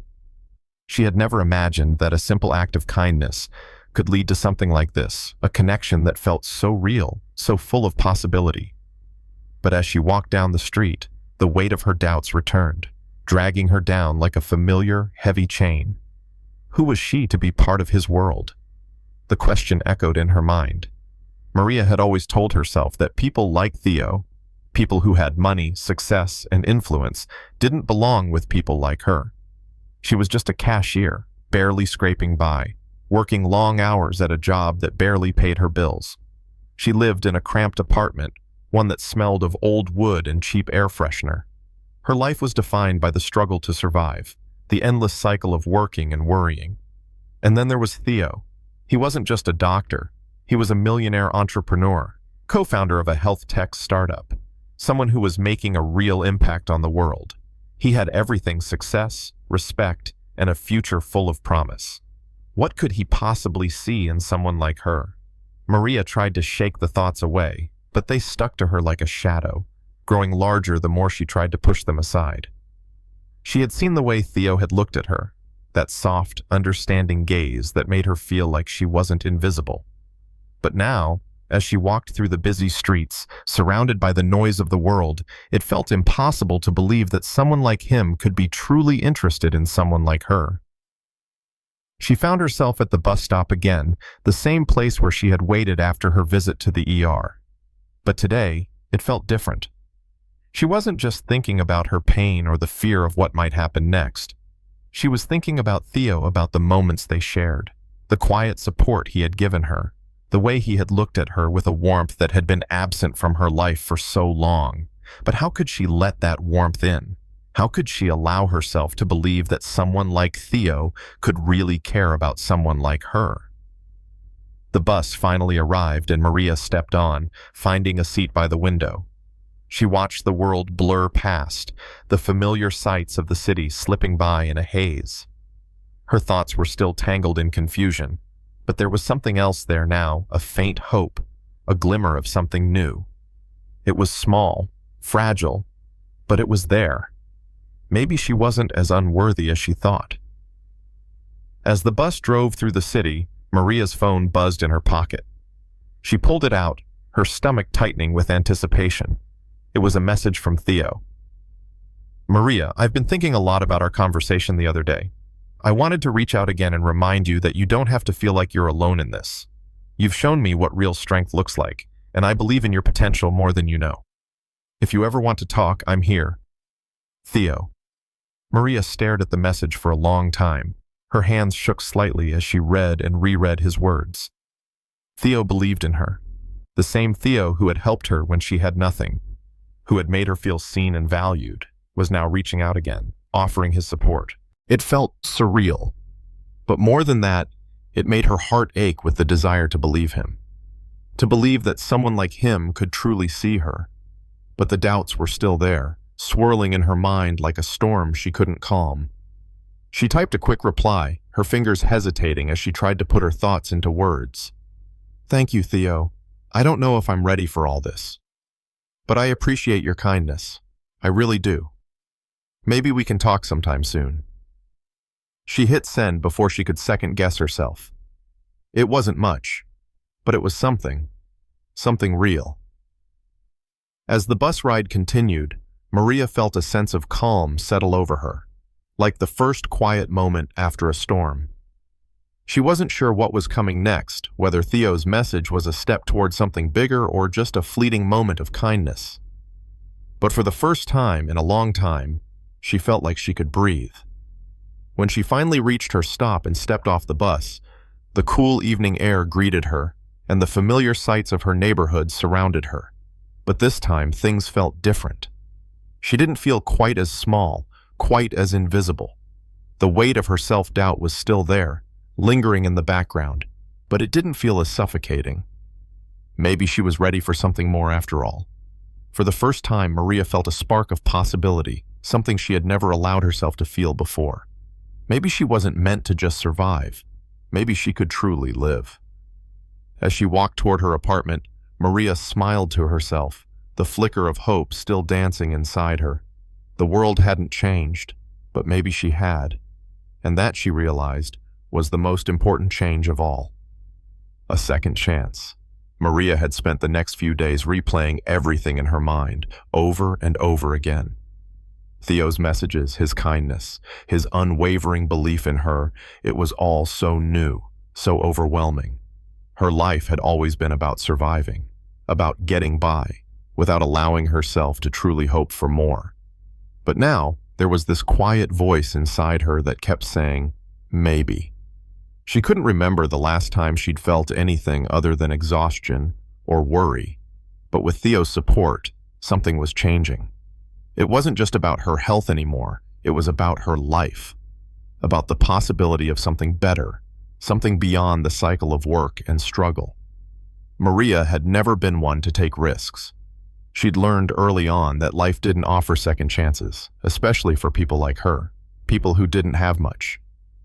She had never imagined that a simple act of kindness could lead to something like this, a connection that felt so real, so full of possibility. But as she walked down the street, the weight of her doubts returned, dragging her down like a familiar, heavy chain. Who was she to be part of his world? The question echoed in her mind. Maria had always told herself that people like Theo, people who had money, success, and influence, didn't belong with people like her. She was just a cashier, barely scraping by, working long hours at a job that barely paid her bills. She lived in a cramped apartment, one that smelled of old wood and cheap air freshener. Her life was defined by the struggle to survive, the endless cycle of working and worrying. And then there was Theo. He wasn't just a doctor. He was a millionaire entrepreneur, co-founder of a health tech startup, someone who was making a real impact on the world. He had everything: success, respect, and a future full of promise. What could he possibly see in someone like her? Maria tried to shake the thoughts away, but they stuck to her like a shadow, growing larger the more she tried to push them aside. She had seen the way Theo had looked at her, that soft, understanding gaze that made her feel like she wasn't invisible. But now, as she walked through the busy streets, surrounded by the noise of the world, it felt impossible to believe that someone like him could be truly interested in someone like her. She found herself at the bus stop again, the same place where she had waited after her visit to the ER. But today, it felt different. She wasn't just thinking about her pain or the fear of what might happen next. She was thinking about Theo, about the moments they shared, the quiet support he had given her, the way he had looked at her with a warmth that had been absent from her life for so long. But how could she let that warmth in? How could she allow herself to believe that someone like Theo could really care about someone like her? The bus finally arrived and Maria stepped on, finding a seat by the window. She watched the world blur past, the familiar sights of the city slipping by in a haze. Her thoughts were still tangled in confusion, but there was something else there now, a faint hope, a glimmer of something new. It was small, fragile, but it was there. Maybe she wasn't as unworthy as she thought. As the bus drove through the city, Maria's phone buzzed in her pocket. She pulled it out, her stomach tightening with anticipation. It was a message from Theo. "Maria, I've been thinking a lot about our conversation the other day. I wanted to reach out again and remind you that you don't have to feel like you're alone in this. You've shown me what real strength looks like, and I believe in your potential more than you know. If you ever want to talk, I'm here. Theo." Maria stared at the message for a long time. Her hands shook slightly as she read and reread his words. Theo believed in her. The same Theo who had helped her when she had nothing, who had made her feel seen and valued, was now reaching out again, offering his support. It felt surreal. But more than that, it made her heart ache with the desire to believe him. To believe that someone like him could truly see her. But the doubts were still there, swirling in her mind like a storm she couldn't calm. She typed a quick reply, her fingers hesitating as she tried to put her thoughts into words. "Thank you, Theo. I don't know if I'm ready for all this. But I appreciate your kindness. I really do. Maybe we can talk sometime soon." She hit send before she could second-guess herself. It wasn't much, but it was something real. As the bus ride continued, Maria felt a sense of calm settle over her, like the first quiet moment after a storm. She wasn't sure what was coming next, whether Theo's message was a step toward something bigger or just a fleeting moment of kindness. But for the first time in a long time, she felt like she could breathe. When she finally reached her stop and stepped off the bus, the cool evening air greeted her, and the familiar sights of her neighborhood surrounded her. But this time, things felt different. She didn't feel quite as small, quite as invisible. The weight of her self-doubt was still there, lingering in the background, but it didn't feel as suffocating. Maybe she was ready for something more after all. For the first time, Maria felt a spark of possibility, something she had never allowed herself to feel before. Maybe she wasn't meant to just survive. Maybe she could truly live. As she walked toward her apartment, Maria smiled to herself, the flicker of hope still dancing inside her. The world hadn't changed, but maybe she had. And that, she realized, was the most important change of all. A second chance. Maria had spent the next few days replaying everything in her mind, over and over again. Theo's messages, his kindness, his unwavering belief in her, it was all so new, so overwhelming. Her life had always been about surviving, about getting by, without allowing herself to truly hope for more. But now, there was this quiet voice inside her that kept saying, maybe. She couldn't remember the last time she'd felt anything other than exhaustion or worry. But with Theo's support, something was changing. It wasn't just about her health anymore, it was about her life. About the possibility of something better, something beyond the cycle of work and struggle. Maria had never been one to take risks. She'd learned early on that life didn't offer second chances, especially for people like her, people who didn't have much.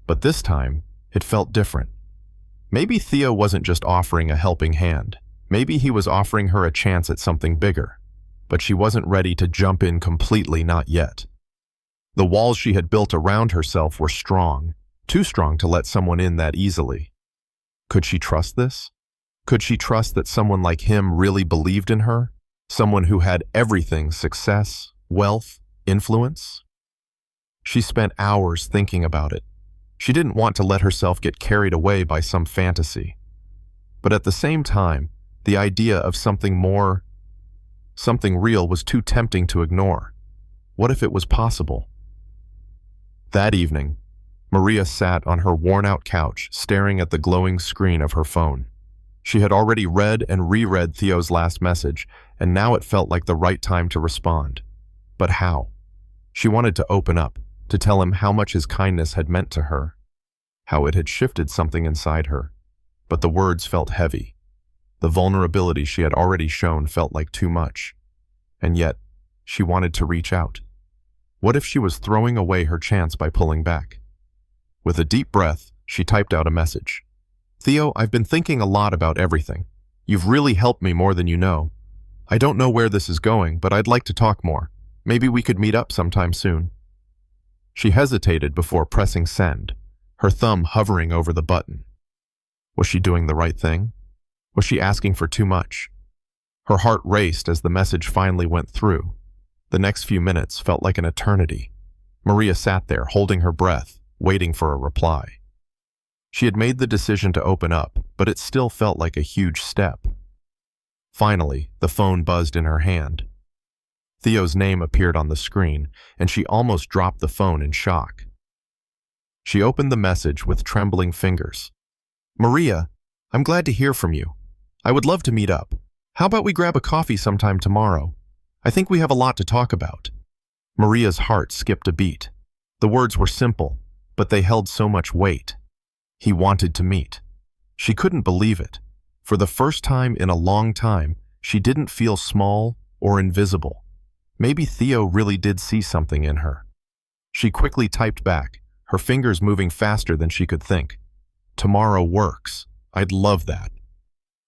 But this time, it felt different. Maybe Theo wasn't just offering a helping hand. Maybe he was offering her a chance at something bigger. But she wasn't ready to jump in completely, not yet. The walls she had built around herself were strong, too strong to let someone in that easily. Could she trust this? Could she trust that someone like him really believed in her? Someone who had everything: success, wealth, influence? She spent hours thinking about it. She didn't want to let herself get carried away by some fantasy. But at the same time, the idea of something more, something real, was too tempting to ignore. What if it was possible? That evening, Maria sat on her worn-out couch, staring at the glowing screen of her phone. She had already read and reread Theo's last message, and now it felt like the right time to respond. But how? She wanted to open up, to tell him how much his kindness had meant to her, how it had shifted something inside her. But the words felt heavy. The vulnerability she had already shown felt like too much. And yet, she wanted to reach out. What if she was throwing away her chance by pulling back? With a deep breath, she typed out a message. Theo, I've been thinking a lot about everything. You've really helped me more than you know. I don't know where this is going, but I'd like to talk more. Maybe we could meet up sometime soon. She hesitated before pressing send, her thumb hovering over the button. Was she doing the right thing? Was she asking for too much? Her heart raced as the message finally went through. The next few minutes felt like an eternity. Maria sat there, holding her breath, waiting for a reply. She had made the decision to open up, but it still felt like a huge step. Finally, the phone buzzed in her hand. Theo's name appeared on the screen, and she almost dropped the phone in shock. She opened the message with trembling fingers. Maria, I'm glad to hear from you. I would love to meet up. How about we grab a coffee sometime tomorrow? I think we have a lot to talk about. Maria's heart skipped a beat. The words were simple, but they held so much weight. He wanted to meet. She couldn't believe it. For the first time in a long time, she didn't feel small or invisible. Maybe Theo really did see something in her. She quickly typed back, her fingers moving faster than she could think. Tomorrow works. I'd love that.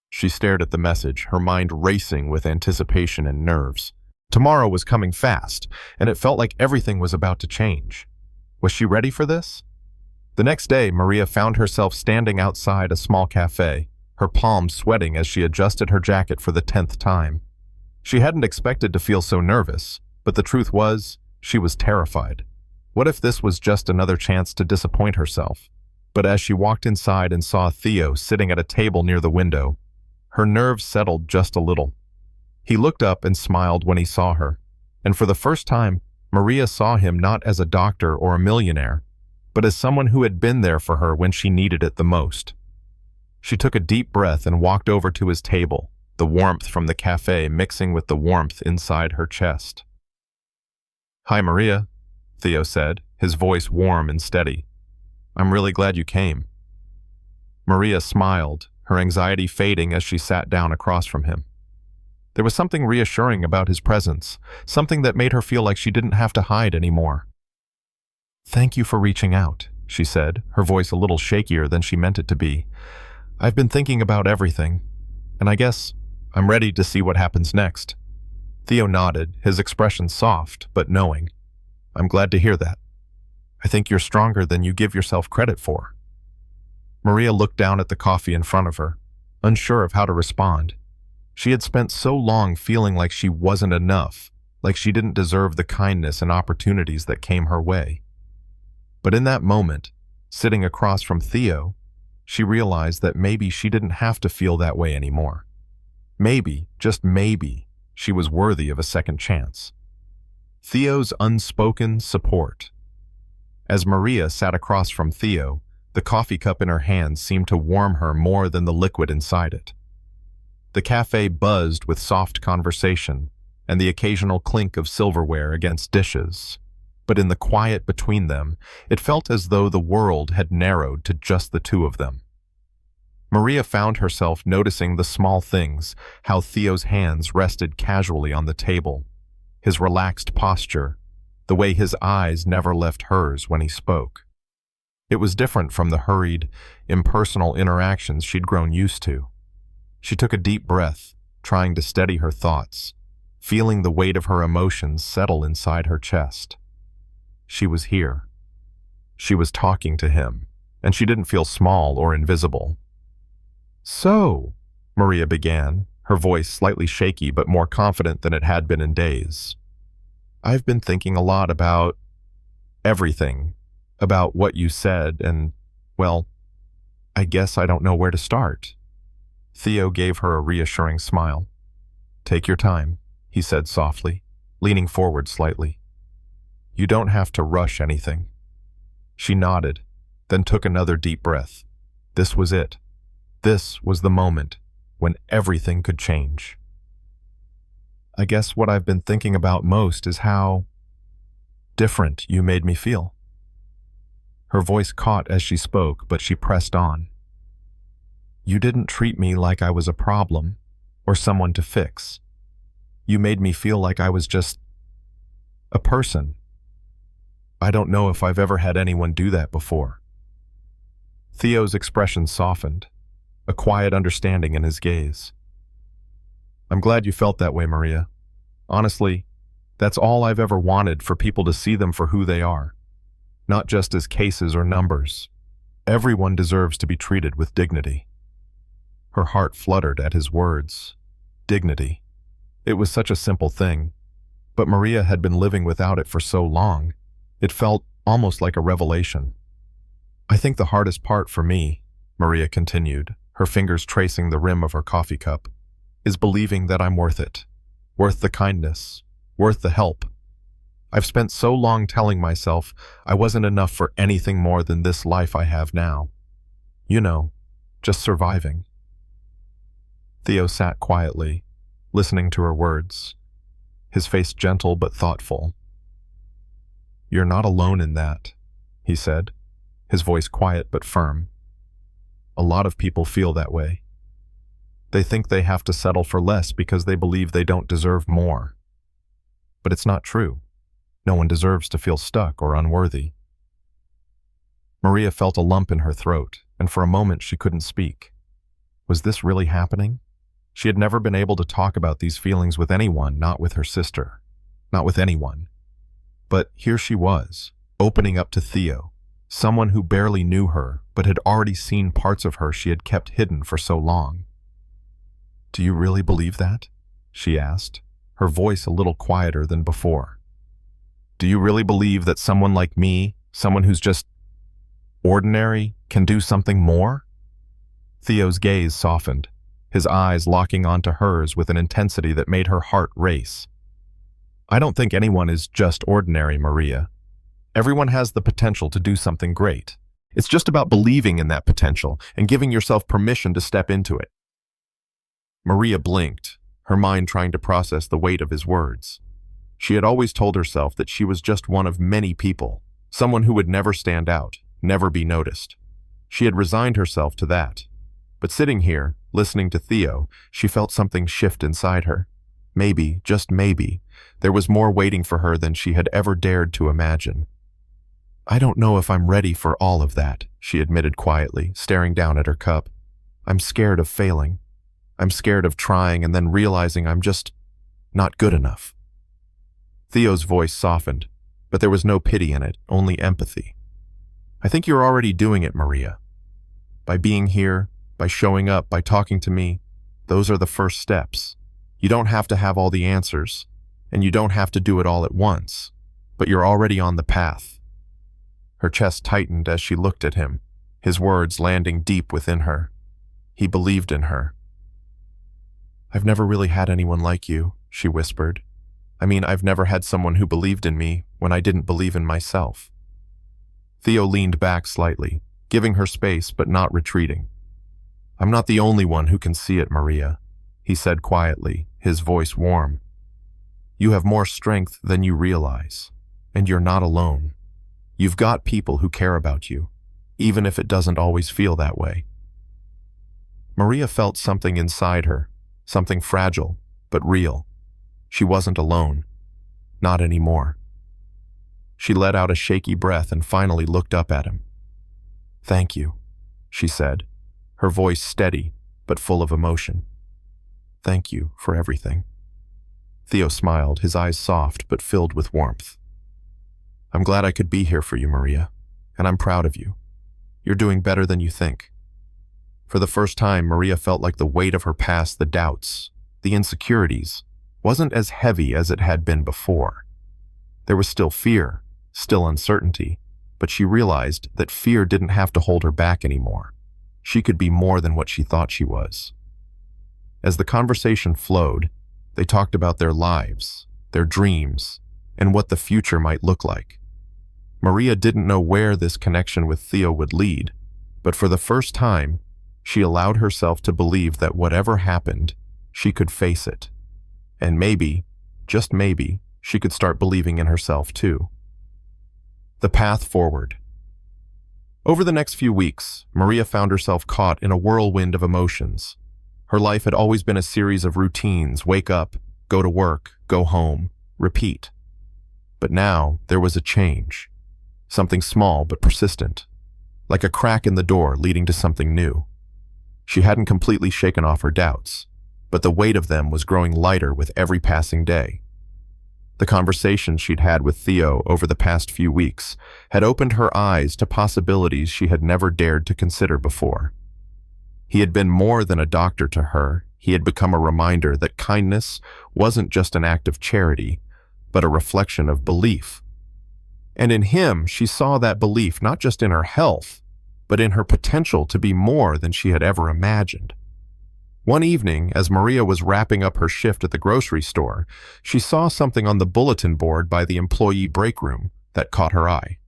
She stared at the message, her mind racing with anticipation and nerves. Tomorrow was coming fast, and it felt like everything was about to change. Was she ready for this? The next day, Maria found herself standing outside a small cafe, her palms sweating as she adjusted her jacket for the 10th time. She hadn't expected to feel so nervous, but the truth was, she was terrified. What if this was just another chance to disappoint herself? But as she walked inside and saw Theo sitting at a table near the window, her nerves settled just a little. He looked up and smiled when he saw her, and for the first time, Maria saw him not as a doctor or a millionaire, but as someone who had been there for her when she needed it the most. She took a deep breath and walked over to his table, the warmth from the cafe mixing with the warmth inside her chest. Hi, Maria, Theo said, his voice warm and steady. I'm really glad you came. Maria smiled, her anxiety fading as she sat down across from him. There was something reassuring about his presence, something that made her feel like she didn't have to hide anymore. Thank you for reaching out, she said, her voice a little shakier than she meant it to be. I've been thinking about everything, and I guess I'm ready to see what happens next. Theo nodded, his expression soft but knowing. I'm glad to hear that. I think you're stronger than you give yourself credit for. Maria looked down at the coffee in front of her, unsure of how to respond. She had spent so long feeling like she wasn't enough, like she didn't deserve the kindness and opportunities that came her way. But in that moment, sitting across from Theo, she realized that maybe she didn't have to feel that way anymore. Maybe, just maybe, she was worthy of a second chance. Theo's unspoken support. As Maria sat across from Theo, the coffee cup in her hand seemed to warm her more than the liquid inside it. The cafe buzzed with soft conversation and the occasional clink of silverware against dishes. But in the quiet between them, it felt as though the world had narrowed to just the two of them. Maria found herself noticing the small things, how Theo's hands rested casually on the table, his relaxed posture, the way his eyes never left hers when he spoke. It was different from the hurried, impersonal interactions she'd grown used to. She took a deep breath, trying to steady her thoughts, feeling the weight of her emotions settle inside her chest. She was here. She was talking to him, and she didn't feel small or invisible. So, Maria began, her voice slightly shaky but more confident than it had been in days. I've been thinking a lot about everything, about what you said, and, well, I guess I don't know where to start. Theo gave her a reassuring smile. Take your time, he said softly, leaning forward slightly. You don't have to rush anything. She nodded, then took another deep breath. This was it. This was the moment when everything could change. I guess what I've been thinking about most is how different you made me feel. Her voice caught as she spoke, but she pressed on. You didn't treat me like I was a problem or someone to fix. You made me feel like I was just a person. I don't know if I've ever had anyone do that before. Theo's expression softened, a quiet understanding in his gaze. I'm glad you felt that way, Maria. Honestly, that's all I've ever wanted, for people to see them for who they are, not just as cases or numbers. Everyone deserves to be treated with dignity. Her heart fluttered at his words. Dignity. It was such a simple thing, but Maria had been living without it for so long. It felt almost like a revelation. I think the hardest part for me, Maria continued, her fingers tracing the rim of her coffee cup, is believing that I'm worth it. Worth the kindness. Worth the help. I've spent so long telling myself I wasn't enough for anything more than this life I have now. You know, just surviving. Theo sat quietly, listening to her words, his face gentle but thoughtful. You're not alone in that, he said, his voice quiet but firm. A lot of people feel that way. They think they have to settle for less because they believe they don't deserve more. But it's not true. No one deserves to feel stuck or unworthy. Maria felt a lump in her throat, and for a moment she couldn't speak. Was this really happening? She had never been able to talk about these feelings with anyone, not with her sister, not with anyone. But here she was, opening up to Theo, someone who barely knew her but had already seen parts of her she had kept hidden for so long. Do you really believe that? She asked, her voice a little quieter than before. Do you really believe that someone like me, someone who's just ordinary, can do something more? Theo's gaze softened, his eyes locking onto hers with an intensity that made her heart race. I don't think anyone is just ordinary, Maria. Everyone has the potential to do something great. It's just about believing in that potential and giving yourself permission to step into it. Maria blinked, her mind trying to process the weight of his words. She had always told herself that she was just one of many people, someone who would never stand out, never be noticed. She had resigned herself to that. But sitting here, listening to Theo, she felt something shift inside her. Maybe, just maybe, there was more waiting for her than she had ever dared to imagine. I don't know if I'm ready for all of that, she admitted quietly, staring down at her cup. I'm scared of failing. I'm scared of trying and then realizing I'm just not good enough. Theo's voice softened, but there was no pity in it, only empathy. I think you're already doing it, Maria. By being here, by showing up, by talking to me, those are the first steps. You don't have to have all the answers, and you don't have to do it all at once, but you're already on the path. Her chest tightened as she looked at him, his words landing deep within her. He believed in her. I've never really had anyone like you, she whispered. I mean, I've never had someone who believed in me when I didn't believe in myself. Theo leaned back slightly, giving her space but not retreating. I'm not the only one who can see it, Maria, he said quietly, his voice warm. You have more strength than you realize, and you're not alone. You've got people who care about you, even if it doesn't always feel that way. Maria felt something inside her, something fragile, but real. She wasn't alone. Not anymore. She let out a shaky breath and finally looked up at him. Thank you, she said, her voice steady but full of emotion. Thank you for everything. Theo smiled, his eyes soft but filled with warmth. I'm glad I could be here for you, Maria, and I'm proud of you. You're doing better than you think. For the first time, Maria felt like the weight of her past, the doubts, the insecurities, wasn't as heavy as it had been before. There was still fear, still uncertainty, but she realized that fear didn't have to hold her back anymore. She could be more than what she thought she was. As the conversation flowed, they talked about their lives, their dreams, and what the future might look like. Maria didn't know where this connection with Theo would lead, but for the first time, she allowed herself to believe that whatever happened, she could face it. And maybe, just maybe, she could start believing in herself too. The path forward. Over the next few weeks, Maria found herself caught in a whirlwind of emotions. Her life had always been a series of routines: wake up, go to work, go home, repeat. But now there was a change. Something small but persistent, like a crack in the door leading to something new. She hadn't completely shaken off her doubts, but the weight of them was growing lighter with every passing day. The conversations she'd had with Theo over the past few weeks had opened her eyes to possibilities she had never dared to consider before. He had been more than a doctor to her. He had become a reminder that kindness wasn't just an act of charity, but a reflection of belief. And in him, she saw that belief not just in her health, but in her potential to be more than she had ever imagined. One evening, as Maria was wrapping up her shift at the grocery store, she saw something on the bulletin board by the employee break room that caught her eye.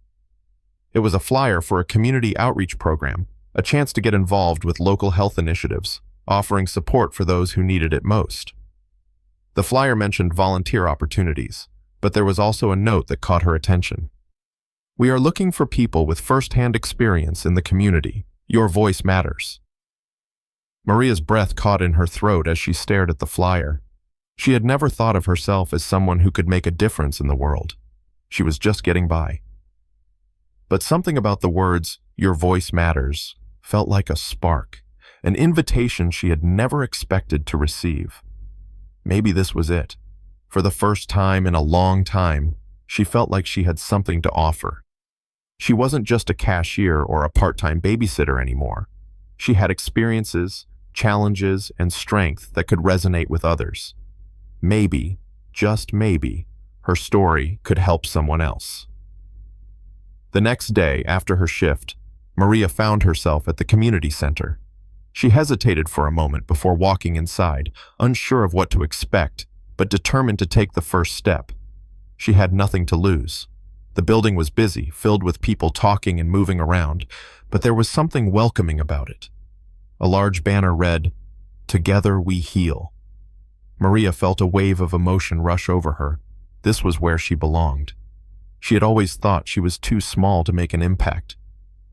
It was a flyer for a community outreach program, a chance to get involved with local health initiatives, offering support for those who needed it most. The flyer mentioned volunteer opportunities, but there was also a note that caught her attention. "We are looking for people with first-hand experience in the community. Your voice matters." Maria's breath caught in her throat as she stared at the flyer. She had never thought of herself as someone who could make a difference in the world. She was just getting by. But something about the words, "your voice matters," felt like a spark, an invitation she had never expected to receive. Maybe this was it. For the first time in a long time, she felt like she had something to offer. She wasn't just a cashier or a part-time babysitter anymore. She had experiences, challenges, and strength that could resonate with others. Maybe, just maybe, her story could help someone else. The next day, after her shift, Maria found herself at the community center. She hesitated for a moment before walking inside, unsure of what to expect, but determined to take the first step. She had nothing to lose. The building was busy, filled with people talking and moving around, but there was something welcoming about it. A large banner read, "Together we heal." Maria felt a wave of emotion rush over her. This was where she belonged. She had always thought she was too small to make an impact.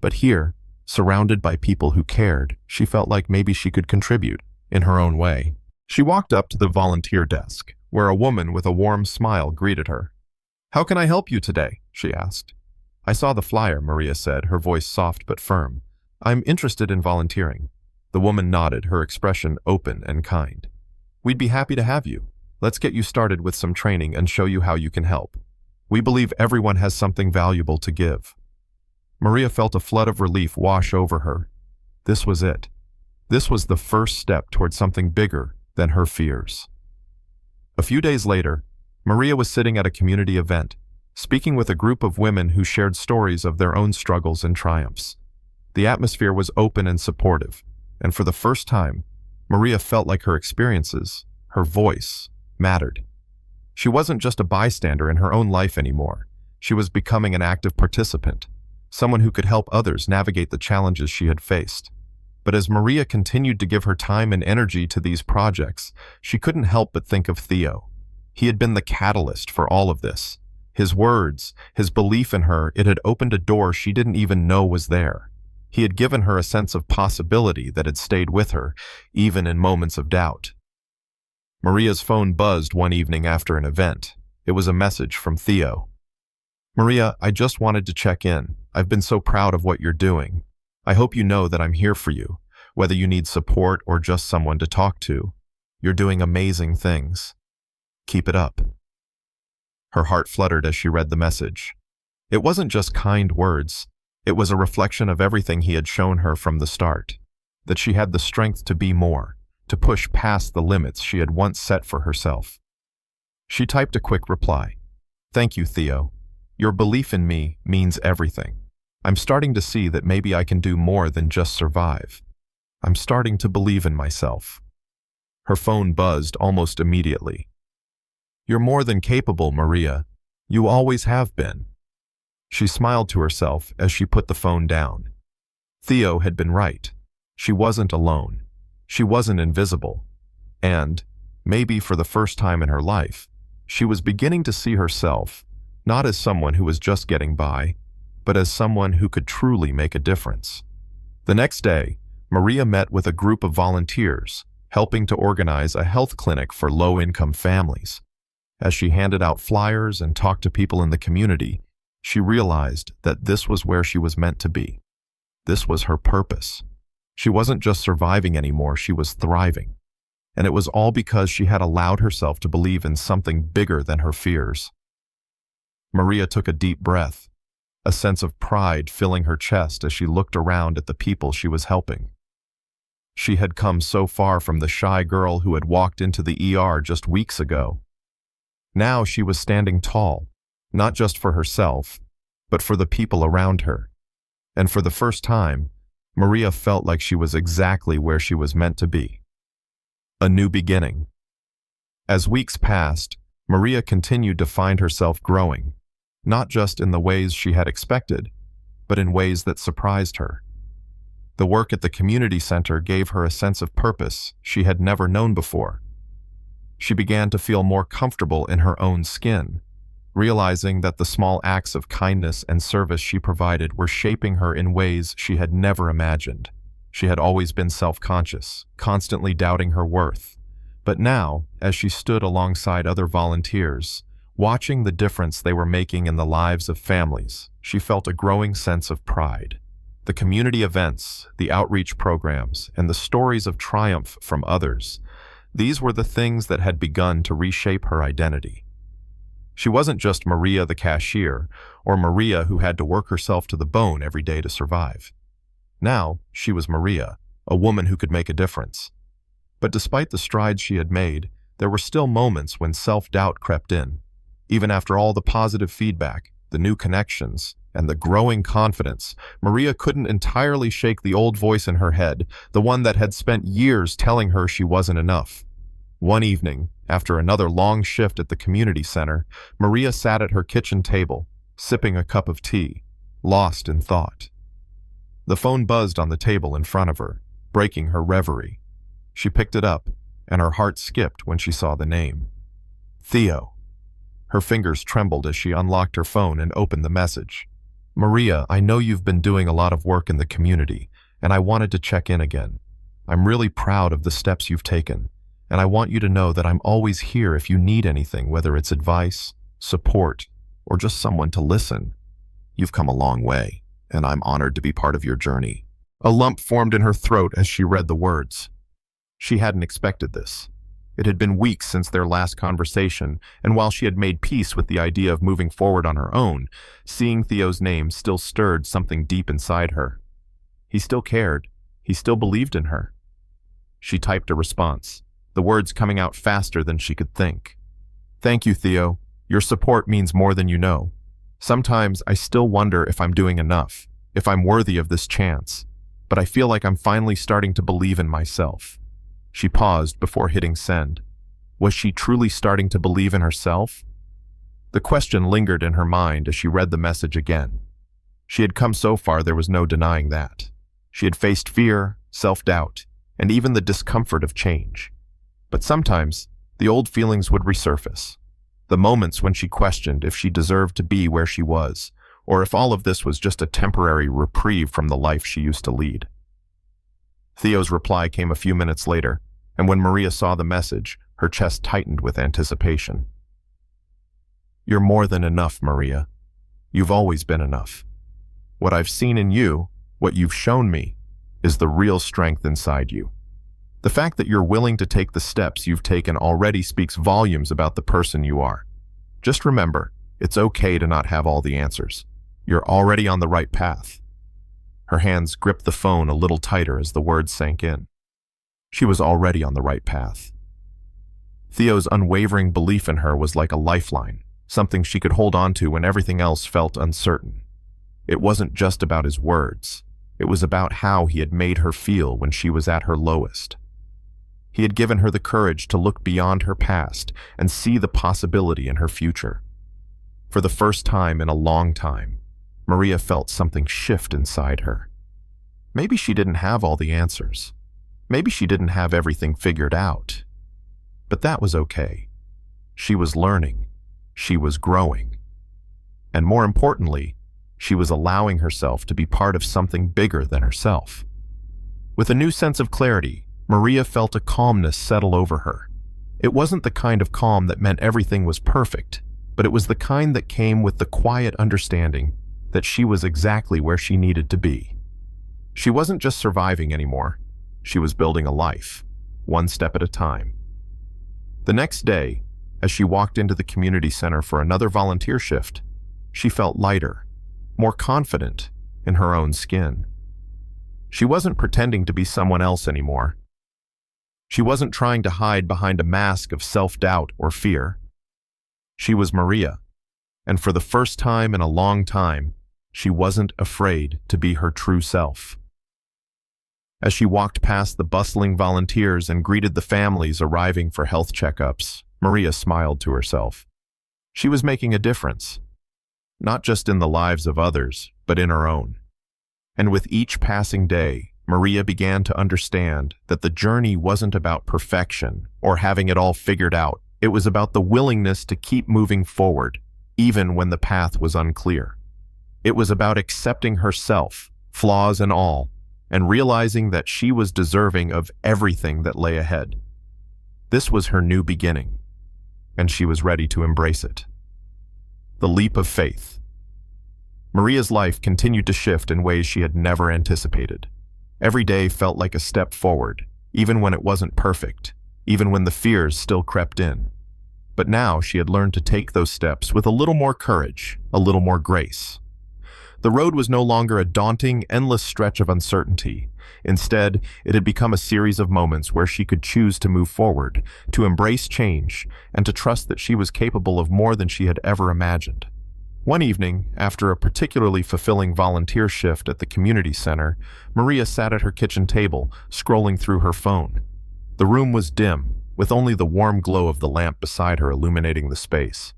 But here, surrounded by people who cared, she felt like maybe she could contribute in her own way. She walked up to the volunteer desk, where a woman with a warm smile greeted her. "How can I help you today?" she asked. "I saw the flyer," Maria said, her voice soft but firm. "I'm interested in volunteering." The woman nodded, her expression open and kind. "We'd be happy to have you. Let's get you started with some training and show you how you can help. We believe everyone has something valuable to give." Maria felt a flood of relief wash over her. This was it. This was the first step toward something bigger than her fears. A few days later, Maria was sitting at a community event, speaking with a group of women who shared stories of their own struggles and triumphs. The atmosphere was open and supportive, and for the first time, Maria felt like her experiences, her voice, mattered. She wasn't just a bystander in her own life anymore. She was becoming an active participant, someone who could help others navigate the challenges she had faced. But as Maria continued to give her time and energy to these projects, she couldn't help but think of Theo. He had been the catalyst for all of this. His words, his belief in her, it had opened a door she didn't even know was there. He had given her a sense of possibility that had stayed with her, even in moments of doubt. Maria's phone buzzed one evening after an event. It was a message from Theo. "Maria, I just wanted to check in. I've been so proud of what you're doing. I hope you know that I'm here for you, whether you need support or just someone to talk to. You're doing amazing things. Keep it up." Her heart fluttered as she read the message. It wasn't just kind words. It was a reflection of everything he had shown her from the start, that she had the strength to be more, to push past the limits she had once set for herself. She typed a quick reply. "Thank you, Theo. Your belief in me means everything. I'm starting to see that maybe I can do more than just survive. I'm starting to believe in myself." Her phone buzzed almost immediately. "You're more than capable, Maria. You always have been." She smiled to herself as she put the phone down. Theo had been right. She wasn't alone. She wasn't invisible. And, maybe for the first time in her life, she was beginning to see herself, not as someone who was just getting by, but as someone who could truly make a difference. The next day, Maria met with a group of volunteers, helping to organize a health clinic for low-income families. As she handed out flyers and talked to people in the community, she realized that this was where she was meant to be. This was her purpose. She wasn't just surviving anymore, she was thriving. And it was all because she had allowed herself to believe in something bigger than her fears. Maria took a deep breath, a sense of pride filling her chest as she looked around at the people she was helping. She had come so far from the shy girl who had walked into the ER just weeks ago. Now she was standing tall, not just for herself, but for the people around her. And for the first time, Maria felt like she was exactly where she was meant to be. A new beginning. As weeks passed, Maria continued to find herself growing, not just in the ways she had expected, but in ways that surprised her. The work at the community center gave her a sense of purpose she had never known before. She began to feel more comfortable in her own skin, realizing that the small acts of kindness and service she provided were shaping her in ways she had never imagined. She had always been self-conscious, constantly doubting her worth. But now, as she stood alongside other volunteers, watching the difference they were making in the lives of families, she felt a growing sense of pride. The community events, the outreach programs, and the stories of triumph from others, these were the things that had begun to reshape her identity. She wasn't just Maria the cashier, or Maria who had to work herself to the bone every day to survive. Now, she was Maria, a woman who could make a difference. But despite the strides she had made, there were still moments when self-doubt crept in. Even after all the positive feedback, the new connections, and the growing confidence, Maria couldn't entirely shake the old voice in her head, the one that had spent years telling her she wasn't enough. One evening, after another long shift at the community center, Maria sat at her kitchen table, sipping a cup of tea, lost in thought. The phone buzzed on the table in front of her, breaking her reverie. She picked it up, and her heart skipped when she saw the name. Theo. Her fingers trembled as she unlocked her phone and opened the message. Maria, I know you've been doing a lot of work in the community, and I wanted to check in again. I'm really proud of the steps you've taken, and I want you to know that I'm always here if you need anything, whether it's advice, support, or just someone to listen. You've come a long way, and I'm honored to be part of your journey. A lump formed in her throat as she read the words. She hadn't expected this. It had been weeks since their last conversation, and while she had made peace with the idea of moving forward on her own, seeing Theo's name still stirred something deep inside her. He still cared. He still believed in her. She typed a response, the words coming out faster than she could think. Thank you, Theo. Your support means more than you know. Sometimes I still wonder if I'm doing enough, if I'm worthy of this chance, but I feel like I'm finally starting to believe in myself. She paused before hitting send. Was she truly starting to believe in herself? The question lingered in her mind as she read the message again. She had come so far there was no denying that. She had faced fear, self-doubt, and even the discomfort of change. But sometimes, the old feelings would resurface. The moments when she questioned if she deserved to be where she was, or if all of this was just a temporary reprieve from the life she used to lead. Theo's reply came a few minutes later, and when Maria saw the message, her chest tightened with anticipation. You're more than enough, Maria. You've always been enough. What I've seen in you, what you've shown me, is the real strength inside you. The fact that you're willing to take the steps you've taken already speaks volumes about the person you are. Just remember, it's okay to not have all the answers. You're already on the right path. Her hands gripped the phone a little tighter as the words sank in. She was already on the right path. Theo's unwavering belief in her was like a lifeline, something she could hold on to when everything else felt uncertain. It wasn't just about his words. It was about how he had made her feel when she was at her lowest. He had given her the courage to look beyond her past and see the possibility in her future. For the first time in a long time, Maria felt something shift inside her. Maybe she didn't have all the answers. Maybe she didn't have everything figured out. But that was okay. She was learning. She was growing. And more importantly, she was allowing herself to be part of something bigger than herself. With a new sense of clarity, Maria felt a calmness settle over her. It wasn't the kind of calm that meant everything was perfect, but it was the kind that came with the quiet understanding that she was exactly where she needed to be. She wasn't just surviving anymore. She was building a life, one step at a time. The next day, as she walked into the community center for another volunteer shift, she felt lighter, more confident in her own skin. She wasn't pretending to be someone else anymore. She wasn't trying to hide behind a mask of self-doubt or fear. She was Maria, and for the first time in a long time, she wasn't afraid to be her true self. As she walked past the bustling volunteers and greeted the families arriving for health checkups, Maria smiled to herself. She was making a difference, not just in the lives of others, but in her own. And with each passing day, Maria began to understand that the journey wasn't about perfection or having it all figured out. It was about the willingness to keep moving forward, even when the path was unclear. It was about accepting herself, flaws and all, and realizing that she was deserving of everything that lay ahead. This was her new beginning, and she was ready to embrace it. The leap of faith. Maria's life continued to shift in ways she had never anticipated. Every day felt like a step forward, even when it wasn't perfect, even when the fears still crept in. But now she had learned to take those steps with a little more courage, a little more grace. The road was no longer a daunting, endless stretch of uncertainty. Instead, it had become a series of moments where she could choose to move forward, to embrace change, and to trust that she was capable of more than she had ever imagined. One evening, after a particularly fulfilling volunteer shift at the community center, Maria sat at her kitchen table, scrolling through her phone. The room was dim, with only the warm glow of the lamp beside her illuminating the space.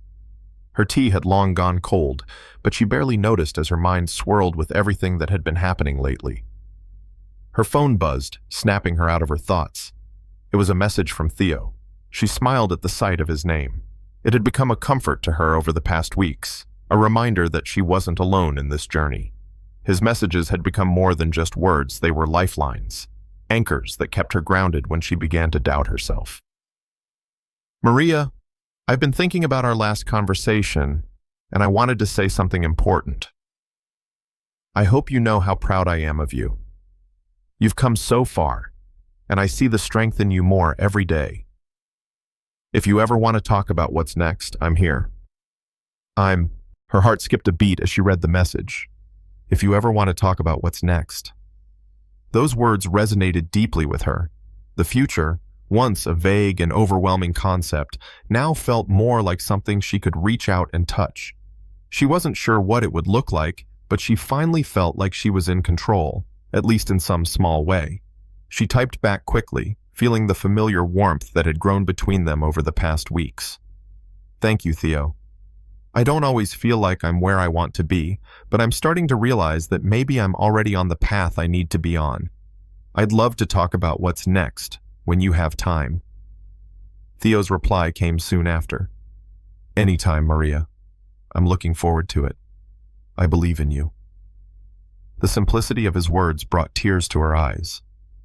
Her tea had long gone cold, but she barely noticed as her mind swirled with everything that had been happening lately. Her phone buzzed, snapping her out of her thoughts. It was a message from Theo. She smiled at the sight of his name. It had become a comfort to her over the past weeks, a reminder that she wasn't alone in this journey. His messages had become more than just words, they were lifelines, anchors that kept her grounded when she began to doubt herself. Maria, I've been thinking about our last conversation, and I wanted to say something important. I hope you know how proud I am of you. You've come so far, and I see the strength in you more every day. If you ever want to talk about what's next, I'm here. Her heart skipped a beat as she read the message. If you ever want to talk about what's next. Those words resonated deeply with her. The future, once a vague and overwhelming concept, now felt more like something she could reach out and touch. She wasn't sure what it would look like, but she finally felt like she was in control, at least in some small way. She typed back quickly, feeling the familiar warmth that had grown between them over the past weeks. Thank you, Theo. I don't always feel like I'm where I want to be, but I'm starting to realize that maybe I'm already on the path I need to be on. I'd love to talk about what's next, when you have time. Theo's reply came soon after. Anytime, Maria. I'm looking forward to it. I believe in you. The simplicity of his words brought tears to her eyes.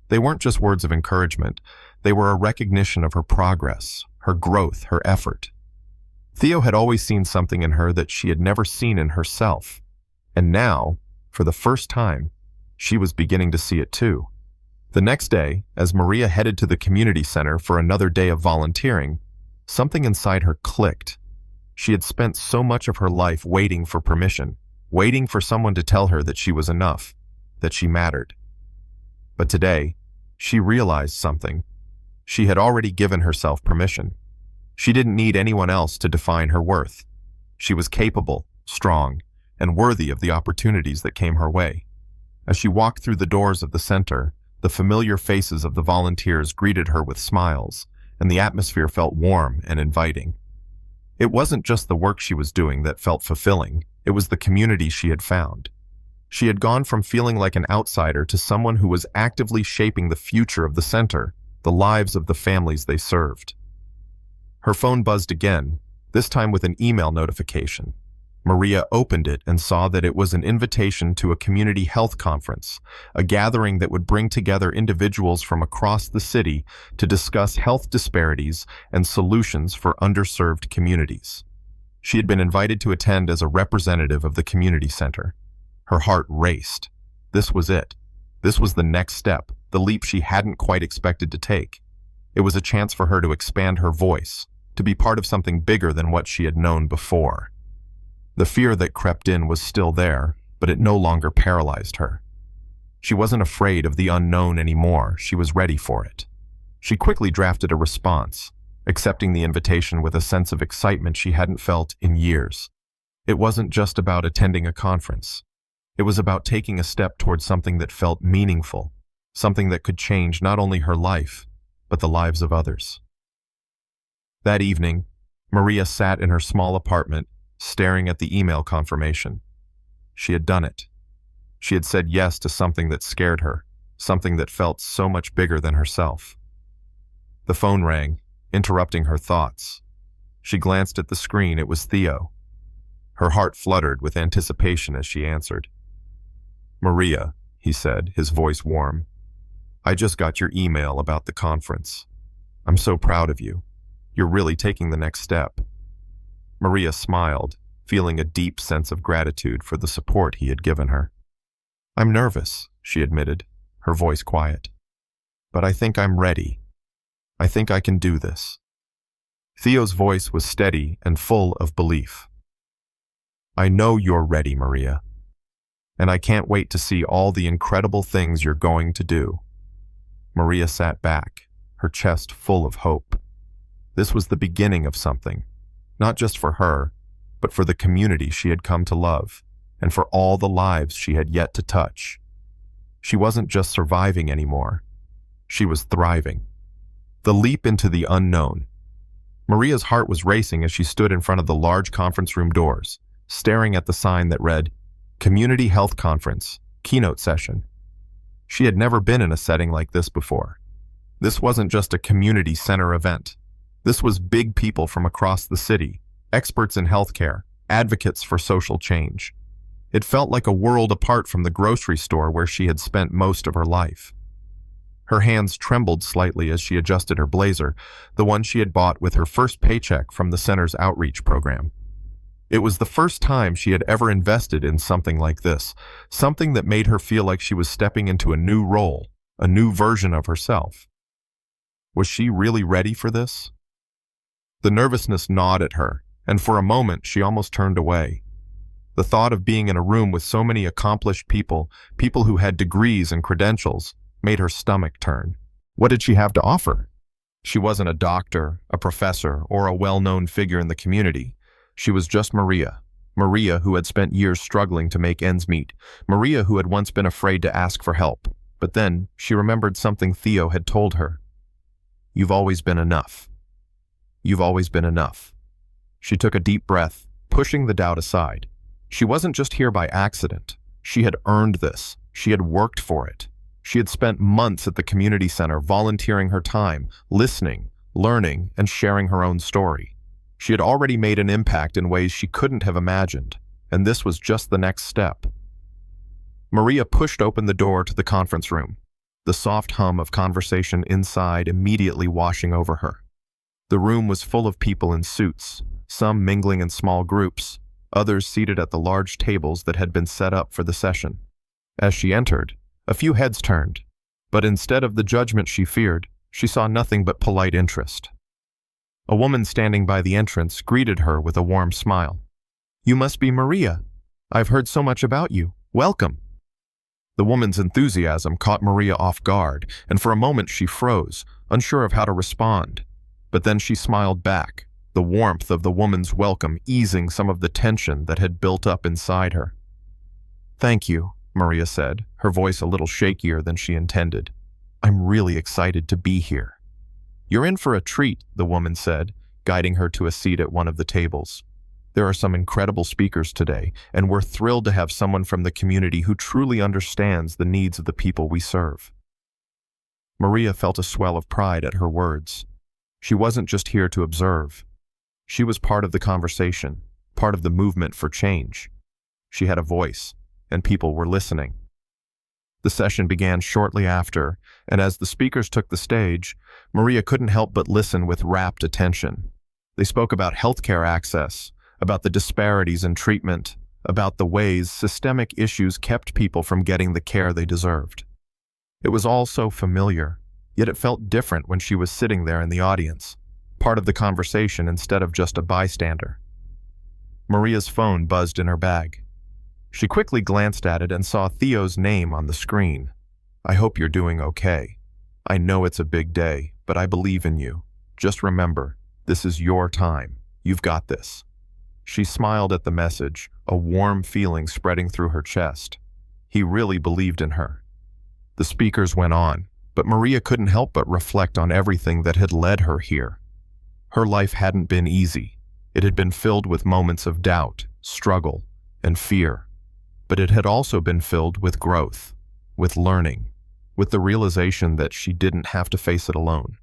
They weren't just words of encouragement. They were a recognition of her progress, her growth, her effort. Theo had always seen something in her that she had never seen in herself. And now, for the first time, she was beginning to see it too. The next day, as Maria headed to the community center for another day of volunteering, something inside her clicked. She had spent so much of her life waiting for permission, waiting for someone to tell her that she was enough, that she mattered. But today, she realized something. She had already given herself permission. She didn't need anyone else to define her worth. She was capable, strong, and worthy of the opportunities that came her way. As she walked through the doors of the center, the familiar faces of the volunteers greeted her with smiles, and the atmosphere felt warm and inviting. It wasn't just the work she was doing that felt fulfilling, it was the community she had found. She had gone from feeling like an outsider to someone who was actively shaping the future of the center, the lives of the families they served. Her phone buzzed again, this time with an email notification. Maria opened it and saw that it was an invitation to a community health conference, a gathering that would bring together individuals from across the city to discuss health disparities and solutions for underserved communities. She had been invited to attend as a representative of the community center. Her heart raced. This was it. This was the next step, the leap she hadn't quite expected to take. It was a chance for her to expand her voice, to be part of something bigger than what she had known before. The fear that crept in was still there, but it no longer paralyzed her. She wasn't afraid of the unknown anymore, she was ready for it. She quickly drafted a response, accepting the invitation with a sense of excitement she hadn't felt in years. It wasn't just about attending a conference. It was about taking a step towards something that felt meaningful, something that could change not only her life, but the lives of others. That evening, Maria sat in her small apartment, staring at the email confirmation. She had done it. She had said yes to something that scared her, something that felt so much bigger than herself. The phone rang, interrupting her thoughts. She glanced at the screen. It was Theo. Her heart fluttered with anticipation as she answered. "Maria," he said, his voice warm. "I just got your email about the conference. I'm so proud of you. You're really taking the next step." Maria smiled, feeling a deep sense of gratitude for the support he had given her. "I'm nervous," she admitted, her voice quiet. "But I think I'm ready. I think I can do this." Theo's voice was steady and full of belief. "I know you're ready, Maria. And I can't wait to see all the incredible things you're going to do." Maria sat back, her chest full of hope. This was the beginning of something. Not just for her, but for the community she had come to love, and for all the lives she had yet to touch. She wasn't just surviving anymore. She was thriving. The leap into the unknown. Maria's heart was racing as she stood in front of the large conference room doors, staring at the sign that read, "Community Health Conference, Keynote Session." She had never been in a setting like this before. This wasn't just a community center event. This was big people from across the city, experts in healthcare, advocates for social change. It felt like a world apart from the grocery store where she had spent most of her life. Her hands trembled slightly as she adjusted her blazer, the one she had bought with her first paycheck from the center's outreach program. It was the first time she had ever invested in something like this, something that made her feel like she was stepping into a new role, a new version of herself. Was she really ready for this? The nervousness gnawed at her, and for a moment she almost turned away. The thought of being in a room with so many accomplished people, people who had degrees and credentials, made her stomach turn. What did she have to offer? She wasn't a doctor, a professor, or a well-known figure in the community. She was just Maria. Maria who had spent years struggling to make ends meet. Maria who had once been afraid to ask for help. But then she remembered something Theo had told her. "You've always been enough. You've always been enough." She took a deep breath, pushing the doubt aside. She wasn't just here by accident. She had earned this. She had worked for it. She had spent months at the community center volunteering her time, listening, learning, and sharing her own story. She had already made an impact in ways she couldn't have imagined, and this was just the next step. Maria pushed open the door to the conference room, the soft hum of conversation inside immediately washing over her. The room was full of people in suits, some mingling in small groups, others seated at the large tables that had been set up for the session. As she entered, a few heads turned, but instead of the judgment she feared, she saw nothing but polite interest. A woman standing by the entrance greeted her with a warm smile. "You must be Maria. I've heard so much about you. Welcome." The woman's enthusiasm caught Maria off guard, and for a moment she froze, unsure of how to respond. But then she smiled back, the warmth of the woman's welcome easing some of the tension that had built up inside her. "Thank you," Maria said, her voice a little shakier than she intended. "I'm really excited to be here." "You're in for a treat," the woman said, guiding her to a seat at one of the tables. There are some incredible speakers today, and we're thrilled to have someone from the community who truly understands the needs of the people we serve. Maria felt a swell of pride at her words. She wasn't just here to observe. She was part of the conversation, part of the movement for change. She had a voice, and people were listening. The session began shortly after, and as the speakers took the stage, Maria couldn't help but listen with rapt attention. They spoke about healthcare access, about the disparities in treatment, about the ways systemic issues kept people from getting the care they deserved. It was all so familiar, yet it felt different when she was sitting there in the audience, part of the conversation instead of just a bystander. Maria's phone buzzed in her bag. She quickly glanced at it and saw Theo's name on the screen. "I hope you're doing okay. I know it's a big day, but I believe in you. Just remember, this is your time. You've got this." She smiled at the message, a warm feeling spreading through her chest. He really believed in her. The speakers went on, but Maria couldn't help but reflect on everything that had led her here. Her life hadn't been easy. It had been filled with moments of doubt, struggle, and fear. But it had also been filled with growth, with learning, with the realization that she didn't have to face it alone.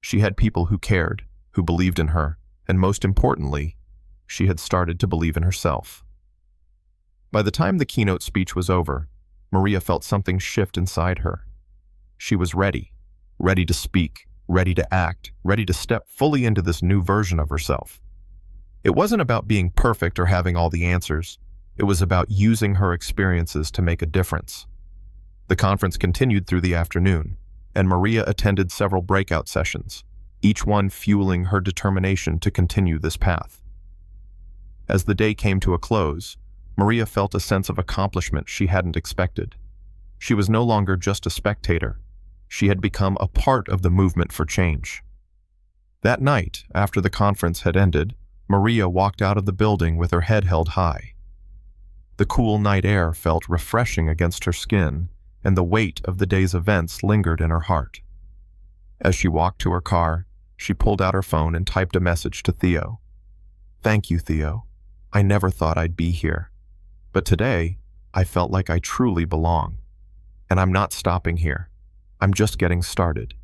She had people who cared, who believed in her, and most importantly, she had started to believe in herself. By the time the keynote speech was over, Maria felt something shift inside her. She was ready to speak, ready to act, ready to step fully into this new version of herself. It wasn't about being perfect or having all the answers. It was about using her experiences to make a difference. The conference continued through the afternoon, and Maria attended several breakout sessions, each one fueling her determination to continue this path. As the day came to a close, Maria felt a sense of accomplishment she hadn't expected. She was no longer just a spectator. She had become a part of the movement for change. That night, after the conference had ended, Maria walked out of the building with her head held high. The cool night air felt refreshing against her skin, and the weight of the day's events lingered in her heart. As she walked to her car, she pulled out her phone and typed a message to Theo. "Thank you, Theo. I never thought I'd be here. But today, I felt like I truly belong. And I'm not stopping here. I'm just getting started."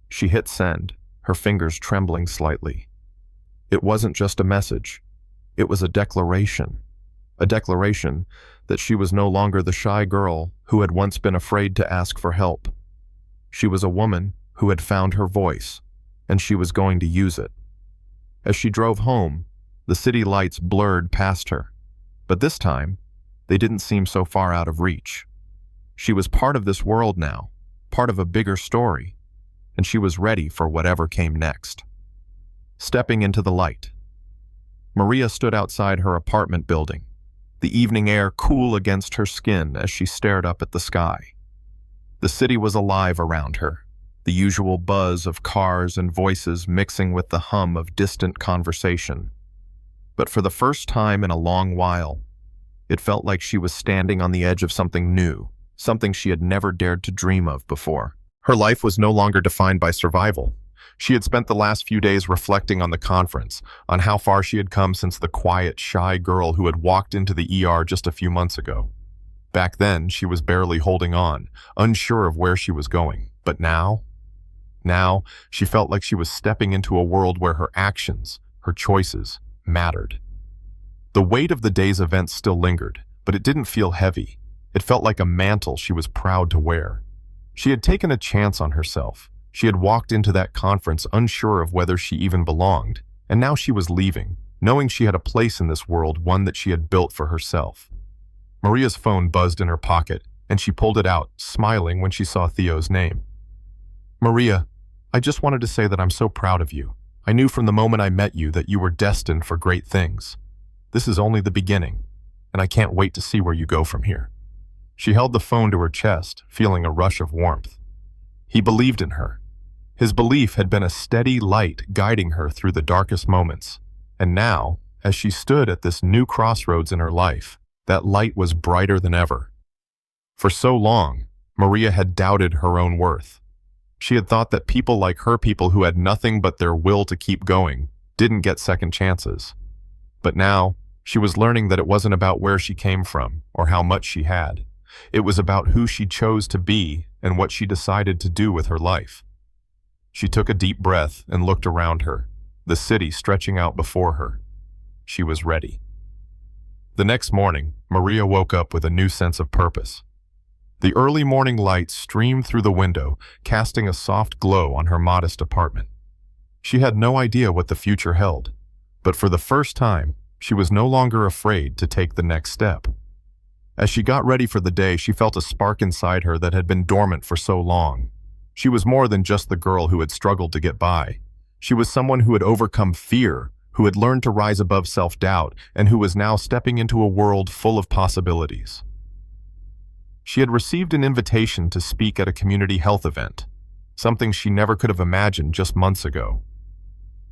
She hit send, her fingers trembling slightly. It wasn't just a message. It was a declaration. A declaration that she was no longer the shy girl who had once been afraid to ask for help. She was a woman who had found her voice, and she was going to use it. As she drove home, the city lights blurred past her, but this time, they didn't seem so far out of reach. She was part of this world now, part of a bigger story, and she was ready for whatever came next. Stepping into the light, Maria stood outside her apartment building, the evening air cool against her skin as she stared up at the sky. The city was alive around her, the usual buzz of cars and voices mixing with the hum of distant conversation. But for the first time in a long while, it felt like she was standing on the edge of something new, something she had never dared to dream of before. Her life was no longer defined by survival. She had spent the last few days reflecting on the conference, on how far she had come since the quiet, shy girl who had walked into the ER just a few months ago. Back then, she was barely holding on, unsure of where she was going. But now, she felt like she was stepping into a world where her actions, her choices, mattered. The weight of the day's events still lingered, but it didn't feel heavy. It felt like a mantle she was proud to wear. She had taken a chance on herself. She had walked into that conference unsure of whether she even belonged, and now she was leaving, knowing she had a place in this world, one that she had built for herself. Maria's phone buzzed in her pocket, and she pulled it out, smiling when she saw Theo's name. "Maria, I just wanted to say that I'm so proud of you. I knew from the moment I met you that you were destined for great things. This is only the beginning, and I can't wait to see where you go from here." She held the phone to her chest, feeling a rush of warmth. He believed in her. His belief had been a steady light guiding her through the darkest moments. And now, as she stood at this new crossroads in her life, that light was brighter than ever. For so long, Maria had doubted her own worth. She had thought that people like her, people who had nothing but their will to keep going, didn't get second chances. But now, she was learning that it wasn't about where she came from or how much she had. It was about who she chose to be and what she decided to do with her life. She took a deep breath and looked around her, the city stretching out before her. She was ready. The next morning, Maria woke up with a new sense of purpose. The early morning light streamed through the window, casting a soft glow on her modest apartment. She had no idea what the future held, but for the first time, she was no longer afraid to take the next step. As she got ready for the day, she felt a spark inside her that had been dormant for so long. She was more than just the girl who had struggled to get by. She was someone who had overcome fear, who had learned to rise above self-doubt, and who was now stepping into a world full of possibilities. She had received an invitation to speak at a community health event, something she never could have imagined just months ago.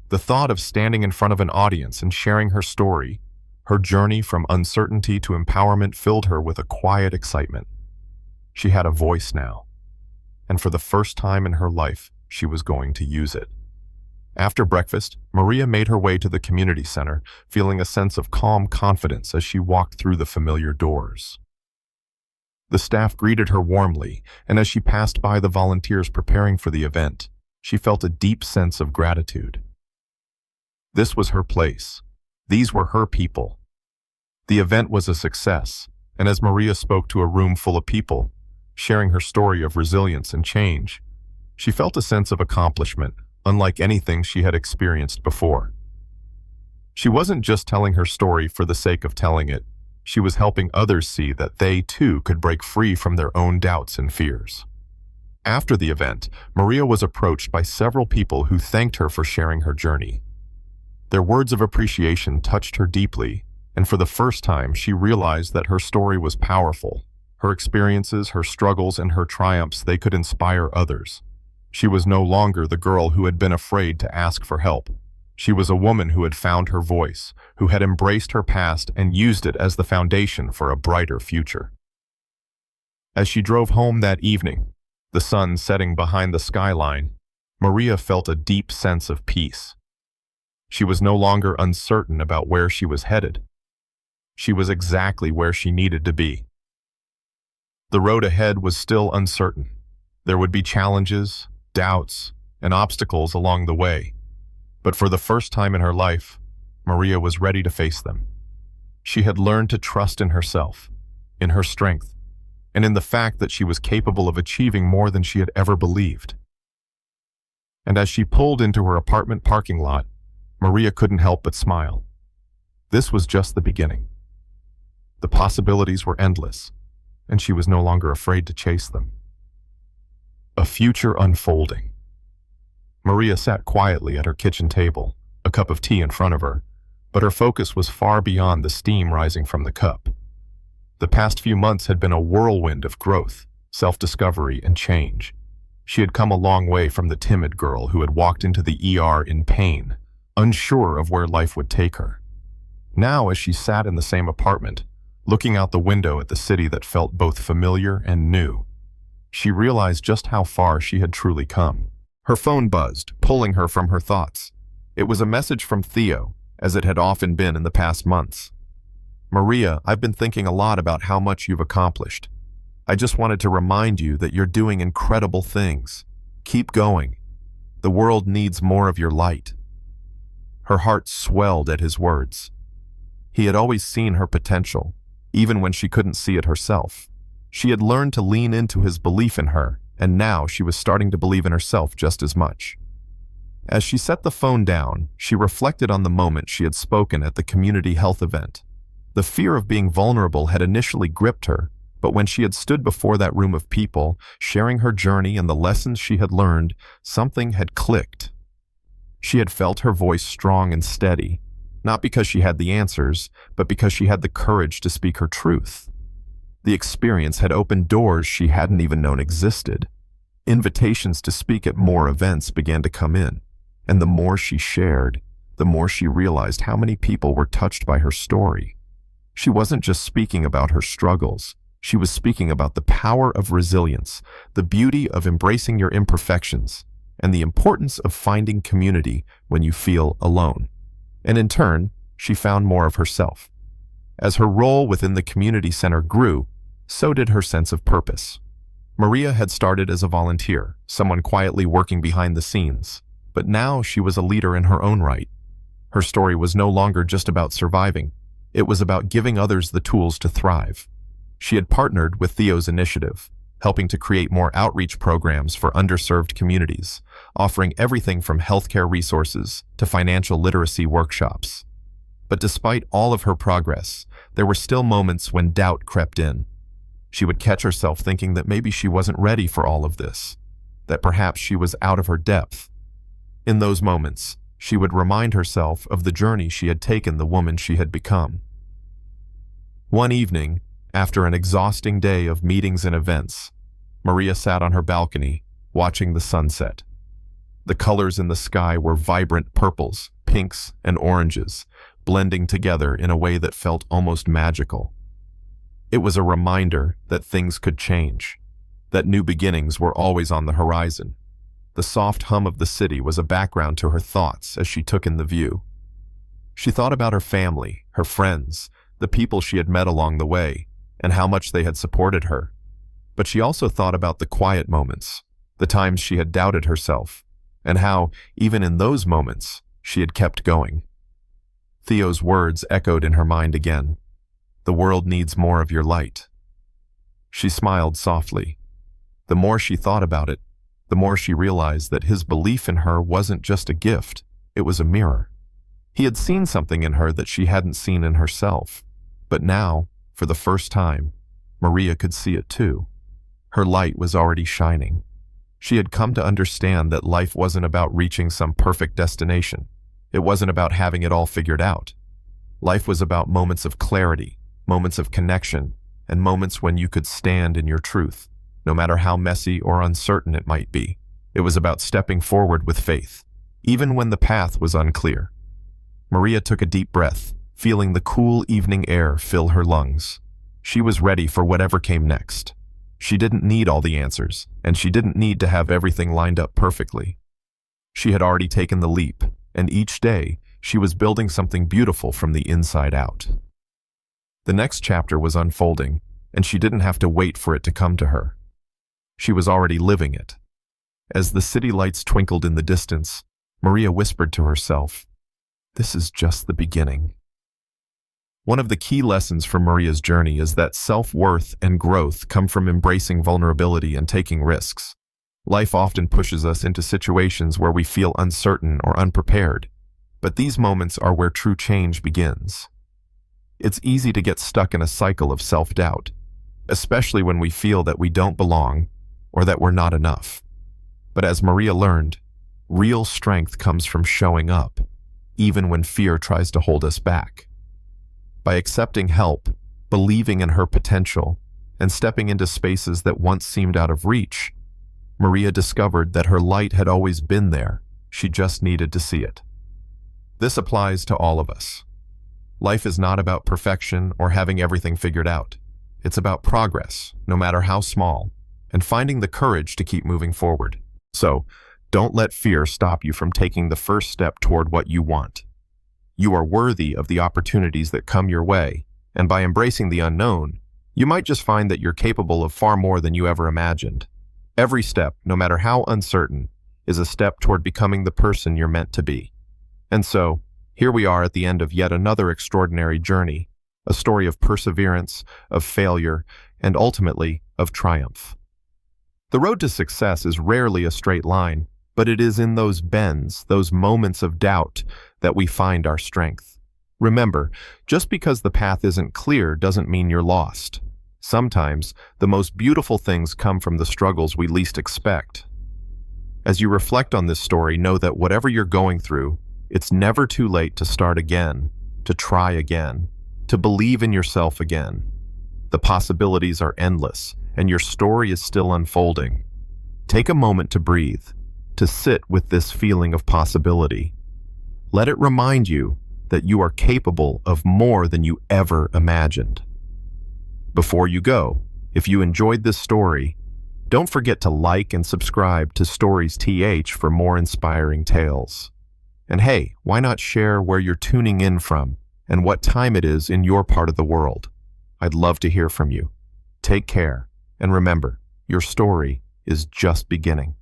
The thought of standing in front of an audience and sharing her story, her journey from uncertainty to empowerment, filled her with a quiet excitement. She had a voice now, and for the first time in her life, she was going to use it. After breakfast, Maria made her way to the community center, feeling a sense of calm confidence as she walked through the familiar doors. The staff greeted her warmly, and as she passed by the volunteers preparing for the event, she felt a deep sense of gratitude. This was her place. These were her people. The event was a success, and as Maria spoke to a room full of people, sharing her story of resilience and change, she felt a sense of accomplishment, unlike anything she had experienced before. She wasn't just telling her story for the sake of telling it. She was helping others see that they, too, could break free from their own doubts and fears. After the event, Maria was approached by several people who thanked her for sharing her journey. Their words of appreciation touched her deeply, and for the first time, she realized that her story was powerful. Her experiences, her struggles, and her triumphs, they could inspire others. She was no longer the girl who had been afraid to ask for help. She was a woman who had found her voice, who had embraced her past and used it as the foundation for a brighter future. As she drove home that evening, the sun setting behind the skyline, Maria felt a deep sense of peace. She was no longer uncertain about where she was headed. She was exactly where she needed to be. The road ahead was still uncertain. There would be challenges, doubts, and obstacles along the way. But for the first time in her life, Maria was ready to face them. She had learned to trust in herself, in her strength, and in the fact that she was capable of achieving more than she had ever believed. And as she pulled into her apartment parking lot, Maria couldn't help but smile. This was just the beginning. The possibilities were endless, and she was no longer afraid to chase them. A future unfolding. Maria sat quietly at her kitchen table, a cup of tea in front of her, but her focus was far beyond the steam rising from the cup. The past few months had been a whirlwind of growth, self-discovery, and change. She had come a long way from the timid girl who had walked into the ER in pain, unsure of where life would take her. Now, as she sat in the same apartment, looking out the window at the city that felt both familiar and new, she realized just how far she had truly come. Her phone buzzed, pulling her from her thoughts. It was a message from Theo, as it had often been in the past months. "Maria, I've been thinking a lot about how much you've accomplished. I just wanted to remind you that you're doing incredible things. Keep going. The world needs more of your light." Her heart swelled at his words. He had always seen her potential, even when she couldn't see it herself. She had learned to lean into his belief in her, and now she was starting to believe in herself just as much. As she set the phone down, she reflected on the moment she had spoken at the community health event. The fear of being vulnerable had initially gripped her, but when she had stood before that room of people, sharing her journey and the lessons she had learned, something had clicked. She had felt her voice strong and steady, not because she had the answers, but because she had the courage to speak her truth. The experience had opened doors she hadn't even known existed. Invitations to speak at more events began to come in, and the more she shared, the more she realized how many people were touched by her story. She wasn't just speaking about her struggles. She was speaking about the power of resilience, the beauty of embracing your imperfections, and the importance of finding community when you feel alone. And in turn, she found more of herself. As her role within the community center grew, so did her sense of purpose. Maria had started as a volunteer, someone quietly working behind the scenes, but now she was a leader in her own right. Her story was no longer just about surviving. It was about giving others the tools to thrive. She had partnered with Theo's initiative, helping to create more outreach programs for underserved communities, offering everything from healthcare resources to financial literacy workshops. But despite all of her progress, there were still moments when doubt crept in. She would catch herself thinking that maybe she wasn't ready for all of this, that perhaps she was out of her depth. In those moments, she would remind herself of the journey she had taken, the woman she had become. One evening, after an exhausting day of meetings and events, Maria sat on her balcony, watching the sunset. The colors in the sky were vibrant purples, pinks, and oranges, blending together in a way that felt almost magical. It was a reminder that things could change, that new beginnings were always on the horizon. The soft hum of the city was a background to her thoughts as she took in the view. She thought about her family, her friends, the people she had met along the way, and how much they had supported her. But she also thought about the quiet moments, the times she had doubted herself, and how, even in those moments, she had kept going. Theo's words echoed in her mind again. The world needs more of your light. She smiled softly. The more she thought about it, the more she realized that his belief in her wasn't just a gift, it was a mirror. He had seen something in her that she hadn't seen in herself. But now, for the first time, Maria could see it too. Her light was already shining. She had come to understand that life wasn't about reaching some perfect destination. It wasn't about having it all figured out. Life was about moments of clarity, moments of connection, and moments when you could stand in your truth, no matter how messy or uncertain it might be. It was about stepping forward with faith, even when the path was unclear. Maria took a deep breath, feeling the cool evening air fill her lungs. She was ready for whatever came next. She didn't need all the answers, and she didn't need to have everything lined up perfectly. She had already taken the leap, and each day, she was building something beautiful from the inside out. The next chapter was unfolding, and she didn't have to wait for it to come to her. She was already living it. As the city lights twinkled in the distance, Maria whispered to herself, "This is just the beginning." One of the key lessons from Maria's journey is that self-worth and growth come from embracing vulnerability and taking risks. Life often pushes us into situations where we feel uncertain or unprepared, but these moments are where true change begins. It's easy to get stuck in a cycle of self-doubt, especially when we feel that we don't belong or that we're not enough. But as Maria learned, real strength comes from showing up, even when fear tries to hold us back. By accepting help, believing in her potential, and stepping into spaces that once seemed out of reach, Maria discovered that her light had always been there. She just needed to see it. This applies to all of us. Life is not about perfection or having everything figured out. It's about progress, no matter how small, and finding the courage to keep moving forward. So, don't let fear stop you from taking the first step toward what you want. You are worthy of the opportunities that come your way, and by embracing the unknown, you might just find that you're capable of far more than you ever imagined. Every step, no matter how uncertain, is a step toward becoming the person you're meant to be. And so, here we are at the end of yet another extraordinary journey, a story of perseverance, of failure, and ultimately, of triumph. The road to success is rarely a straight line, but it is in those bends, those moments of doubt, that we find our strength. Remember, just because the path isn't clear doesn't mean you're lost. Sometimes, the most beautiful things come from the struggles we least expect. As you reflect on this story, know that whatever you're going through, it's never too late to start again, to try again, to believe in yourself again. The possibilities are endless, and your story is still unfolding. Take a moment to breathe, to sit with this feeling of possibility. Let it remind you that you are capable of more than you ever imagined. Before you go, If you enjoyed this story, don't forget to like and subscribe to Stories TH for more inspiring tales. And hey, why not share where you're tuning in from and what time it is in your part of the world? I'd love to hear from you. Take care, and remember, your story is just beginning.